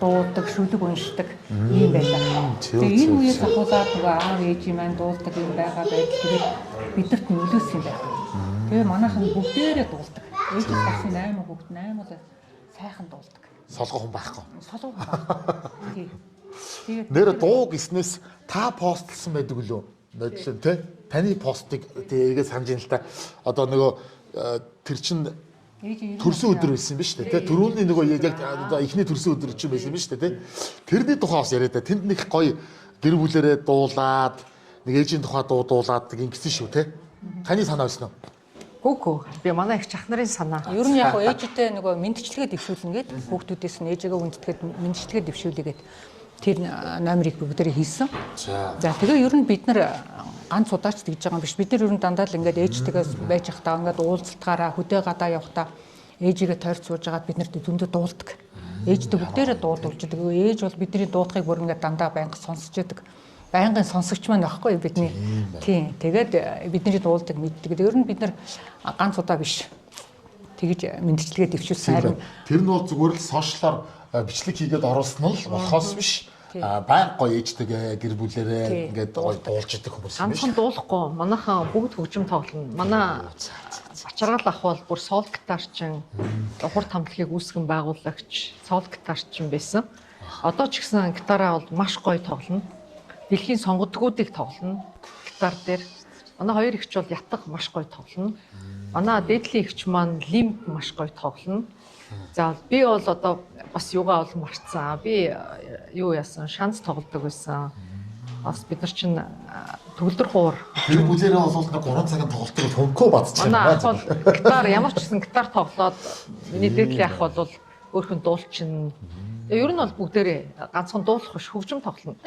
дуудаг, шүлэг уншдаг юм байлаа. Тэгээ энэ үеэс ахуулаад нөгөө аав ээжийн маань дуулдаг юм байгаа байдал тэгээд бидэрт нөлөөсөн юм байна. Тэгээ манайхан бүгдээрээ дуулдаг. Ээж бас 8 хүүхэд 8 л сайхан дуулдаг. Солгоо хүн байхгүй. Солгоо хүн байхгүй. Тэгээд нэр дуу гиснээс та постлсан байдаг үлээ. Мэдлэн тий. Таны постыг тэгээ санаж ин л та. Одоо нөгөө тэр чин төрсөн өдөр байсан юм биш үү тий. Төрүүлний нөгөө яг одоо ихний төрсөн өдөр чинь байсан юм биш үү тий. Тэрний тухай бас яриад та. Тэнд нэг гоё гэр бүлэрээ дуулаад нэг ээжийн тухай дуулаад ингэсэн шүү тий. Таны санаа байсан уу? Үгүй би манай их ах нарын санаа. Ер нь яг ээжтэй нөгөө мэдчилгээ дэвшүүлнэ гээд хүүхдүүдээс нь ээжигээ үндтгэхэд мэдчилгээ дэвшүүлээгээд тэр номерыг бүгдээрээ хийсэн. За тэгээ ер нь бид нар ганц удаач тэгж байгаа юм биш. Бид нар ер нь дандаа л ингээд ээжтэйгээс байж захтаа ингээд уулзалтаараа хөдөө гадаа явахдаа ээжигээ тойрч сууж агаад бид нарт зөндөө дуулдаг. Ээжтэй бүгдээрээ дуулж идэг. Ээж бол бидний дуудахыг бүр ингээд дандаа байнга сонсож идэг. Байнгын сонсогч маань байхгүй бидний. Тийм. Тэгээд бидний дуулдаг мэддэг. Ер нь бид нар ганц удаа биш. Тэгж мэдчилгээ дэвшүүлсэн харин тэр нь бол зүгээр л сошиалар бичлэг хийгээд оруулсан л болохоос биш. Баян гоё ээжтэйгээ гэр бүлэрээ ингээд гоё дуулж идэг хүмүүс юм биш. Ганцхан дуулахгүй. Манайхан бүгд хөгжим тоглоно. Манай Бачаргал ах бол бүр сол гитарчин, хурд хамтлагийг үүсгэн байгуулагч, сол гитарчин байсан. Одоо ч гэсэн гитараа бол маш гоё тоглоно. Дэлхийн сонгодгуудыг тоглоно гитар дээр. Манай хоёр ихч бол ятг маш гоё тоглоно. Манай дээдлийн ихч маань лимб маш гоё тоглоно. За би бол одоо бас юугаа бол марцсан. Би юу яасан? Шанс тоглодог байсан. Бас бид нар чинь төгөлдөр хуур. Тэр бүлэрээ бол 3 цагийн тоглолтыг хөнгөө бацчихсан. Манай ах бол гитар ямар ч гэсэн гитар тоглоод миний дээдлийн ах бол өөрхөн дуулчин. Ер нь бол бүгдээрээ ганцхан дуулах биш хөгжим тоглоно.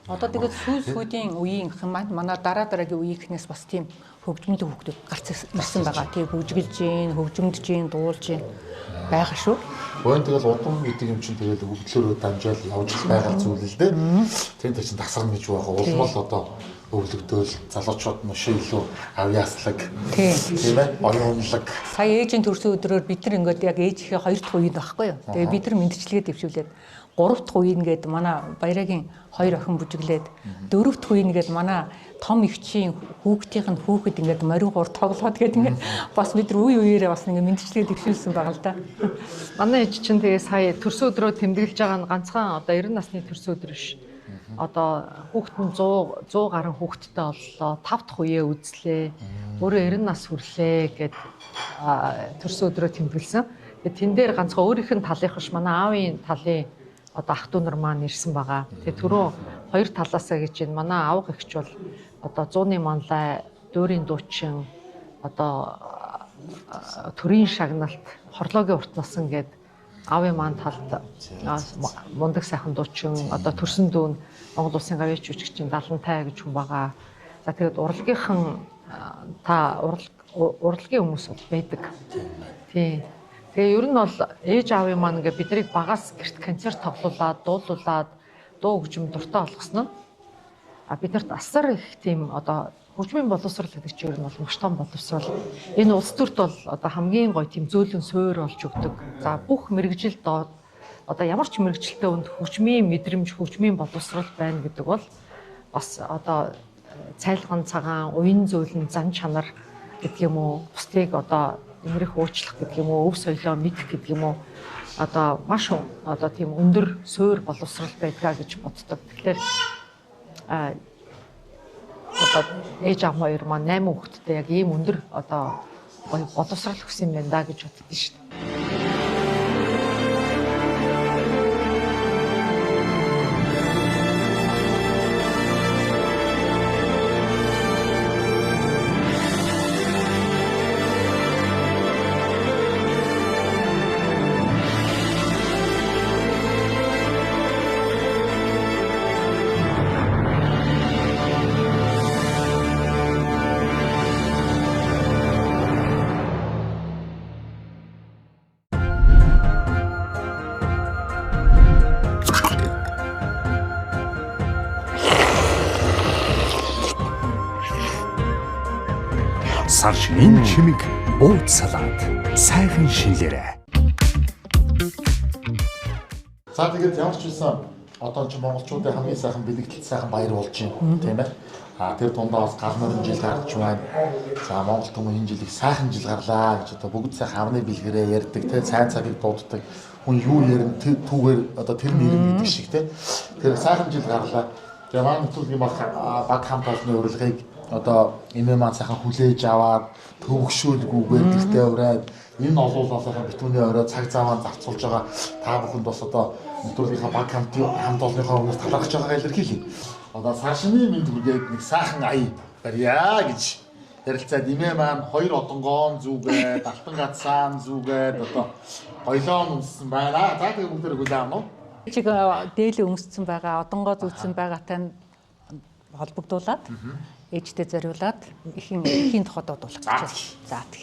Одоо тэгээд сүүлийн үеийн гэх юм манай дараагийн үеийн гэхнээс бас тийм хөгжмөд хүүхдүүд гарч ирсэн байгаа. Тэгээ хөгжиглж гин, хөгжимдөж гин, дуулж гин байгаа шүү. Бөөн тэгэл удам гэдэг юм чинь тэгэл хөгжлөөрөө дамжаал явж байгаа зүйл л дээ. Тэнд чинь тасгар гэж байгаа. Улмал одоо өвлөгдөөл залуучууд нь шил илүү авьяаслаг тийм ээ оюун унлаг. Сая ээжийн төрсөн өдрөөр бид нар ингээд яг ээжийнхээ 2 дахь үеинд байхгүй юу. Тэгээ бид нар мэдчилгээ дэвшүүлээд 3 дахь үеийн гээд манай баярагийн 2 охин бүжиглээд 4 дахь үеийн гээд манай том ихчийн хүүхдийн нь хүүхэд ингээд морин гур тоглоод гээд ингээд бас бид нар үе үеэрээ бас ингээд мэдчилгээ дэвшүүлсэн байгаа л да. Манай ээж чинь тэгээ сая төрсөн өдрөө тэмдэглэж байгаа нь ганцхан одоо 90 насны төрсөн өдөр биш. Одоо хүүхэд нь 100 гаруй хүүхэдтэй боллоо. 5 дахь үеэ үзлээ. Өөрөө 90 нас хүрлээ гэд төрсөн өдрөө тэмдэглэсэн. Тэгээд тэн дээр ганцхан өөрийнх нь талынх ш манай аавын талын одоо ах トゥ нар маань ирсэн байгаа. Тэгээд түрүү хоёр талаасаа гэж байна. Манай аав гэгч бол одоо 100-ны манлай, дөөрийн дуучин одоо төрийн шагналт, хорлоогийн урт насан гэд аавын маань талд мундаг сайхан дуучин одоо төрсөн дүүн Монгол Улсын гавьяач жүжигчин Далантай гэж хүн байгаа. За тэгээд урлагийнхан та урлагийн хүмүүс бол байдаг. Тийм. Тэгээ ер нь бол ээж аавын маань ингээ биднийг багаас гэрт концерт тоглуулад, дуулуулад, дуу хөгжим дуртай болгосон нь биднэрт асар их тийм одоо хөгжмийн боловсрал гэдэг чинь ер нь бол маш том боловсрал. Энэ улс төрт бол одоо хамгийн гоё тийм зөөлөн суурь болж өгдөг. За бүх мэрэгжилд одоо ямар ч мэрэгжилтэй хүнд хөгжмийн мэдрэмж, хөгжмийн боловсрал байна гэдэг бол бас одоо цайлган цагаан, уян зөөлөн, зан чанар гэдэг юм уу, бусдыг одоо эмрэх уучлах гэдэг юм уу, өв соёлоо мэдэх гэдэг юм уу, одоо маш одоо тийм өндөр суурь боловсрал байдгаа гэж боддог. Тэгэхээр одоо ээж аав хоёр маань 8 хүүхэдтэй яг ийм өндөр одоо боловсрал өгсөн юм байна да гэж боддоо шүү дээ. Сар шинийн чимэг бууз салаад сайхан шинлээрээ. За тэгээд ямар ч байсан одоо ч монголчуудын хамгийн сайхан бэлэгдэлт сайхан баяр болж байна тийм ээ. Тэр дундаа бас гал морин жил гарч байна. За Монгол хүмүүс энэ жилийг сайхан жил гарлаа гэж одоо бүгд сайхан амны бэлгэрээ ярьдаг тийм сайн цагийг дууддаг. Хүн юу ярина түүгээр одоо тэр нэрэн гэдэг шиг тийм. Тэр сайхан жил гарлаа. Тэгээ маань төлгийн баг хамт олонны урилгыг одоо эмээ маань сайхан хүлээж аваад төвөгшөөлгүйгээр гэртээ ураад энэ олуулаасаа битүүний орой цаг цааваа зарцуулж байгаа та бүхэнд бас одоо нэвтрүүлгийнхаа баг хамт олонныхоо өмнөөс талархаж байгаагаа илэрхийлье. Одоо цаашны мэд хүргээд нэг сайхан ая барья гэж ярилцаад эмээ маань 2 одонгоон зүгээд алтан гацаан зүгээд одоо гоёлоо өмссөн байна. За тэгээ бүгдээр хүлээн авах уу? Чиг дээлээ өмссөн байгаа, одонгоо зүүцсэн байгаатай холбогдуулаад ээжтэй зориулаад эхийн тухайд дуулах гэж байна. За тэг.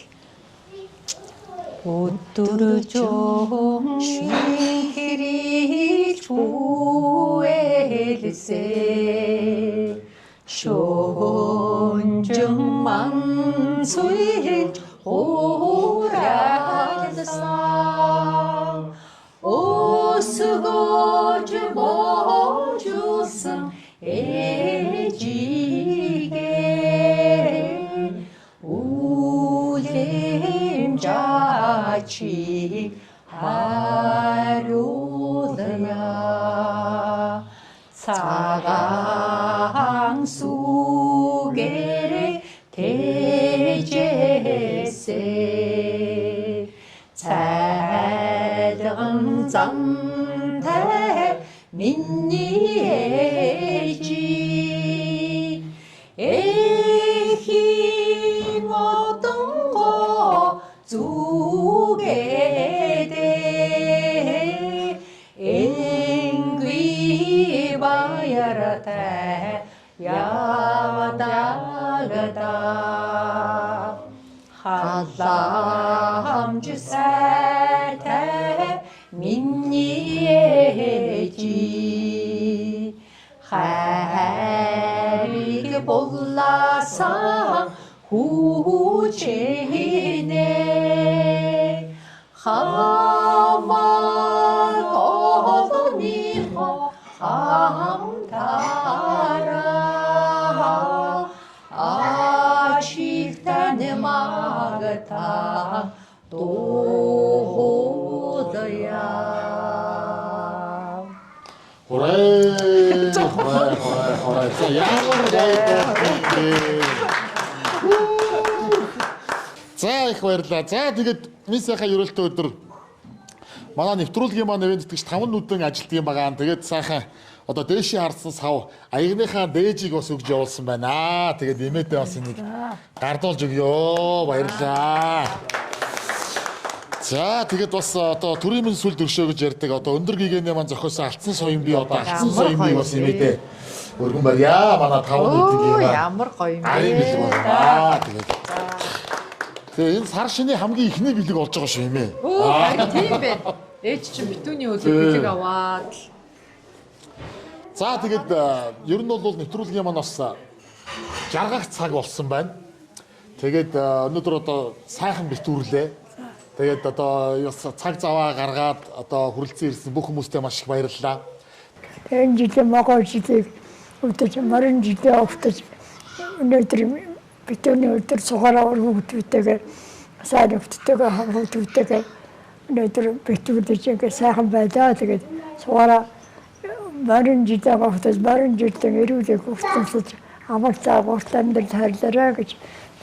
Өдөржон шинхэрилж бүэлсэ шонжон мансуйж хураалсан өсгөж божулсан ээжигээ үлэм жачи харууля цагаан сүгэрэ тэжээсэ цайлган замтай миний ээжи эхийн одонгоо зүгээдэ энгви баяратай явдагада халамж сайтай миний ээжи хайрыг болласан хүчинэ хамаг олонихо хамтара ачигтан магта додая Хурай! За ямар За их баярлалаа. За тэгээд энэ сайхан ерөөлтөө өдөр манай нэвтрүүлгийн маань ивент тэтгэж 5 нүдэн ажилтдаг юм байгаа. Тэгээд сайхан одоо дээшээ харсан сав аягныхаа дээжийг бас өгж явуулсан байна. Тэгээд эмээдээ бас энийг гардуулж өгөө. Баярлалаа. За тэгээд бас одоо төрийн сүлд өршөө гэж ярьдаг одоо өндөр гэгээнээ маань зохиосон алдсан соён би одоо алдсан соёныг бас эмээдээ Өргөн барья. Манай 5 нийтийн юм. Ямар гоё юм бэ. Арын бэлэг байна. Тэгээ энэ сар шиний хамгийн ихний бэлэг болж байгаа шүү юм ээ. Харин тийм байна. Ээж чинь битүүний өдөр бэлэг аваад. За тэгээд ер нь бол нэвтрүүлгийн маань бас жаргах цаг болсон байна. Тэгээд өнөөдөр одоо сайхан битүүрлээ. Тэгээд одоо цаг заваа гаргаад одоо хүрэлцэн ирсэн бүх хүмүүстээ маш их баярлалаа. Энэ жилийн могоо жилийг өдөрч морин жилээ өвтөж өнөөдөр битүүний өдөр сугаараа өргөдөлтэйгээ сайн өвттэйгээ хамгаалалттэйгээ өнөөдөр битүүлж ингээ сайхан байлаа. Тэгээд сугаараа морин жилээ өвтөж морин жилдээ ирүүлэх өвтөж амар цаагуурт амьдрал хайрлаарай гэж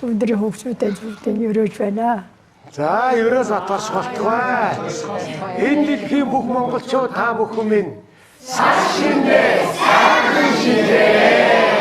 өнөөдрийн хөвгчүүдэд өрөөж байна. За, ерөөс атгаарч болтугай. Энэ дэлхийн бүх монголчууд та бүхэн минь сар шинэ сайхан шинэ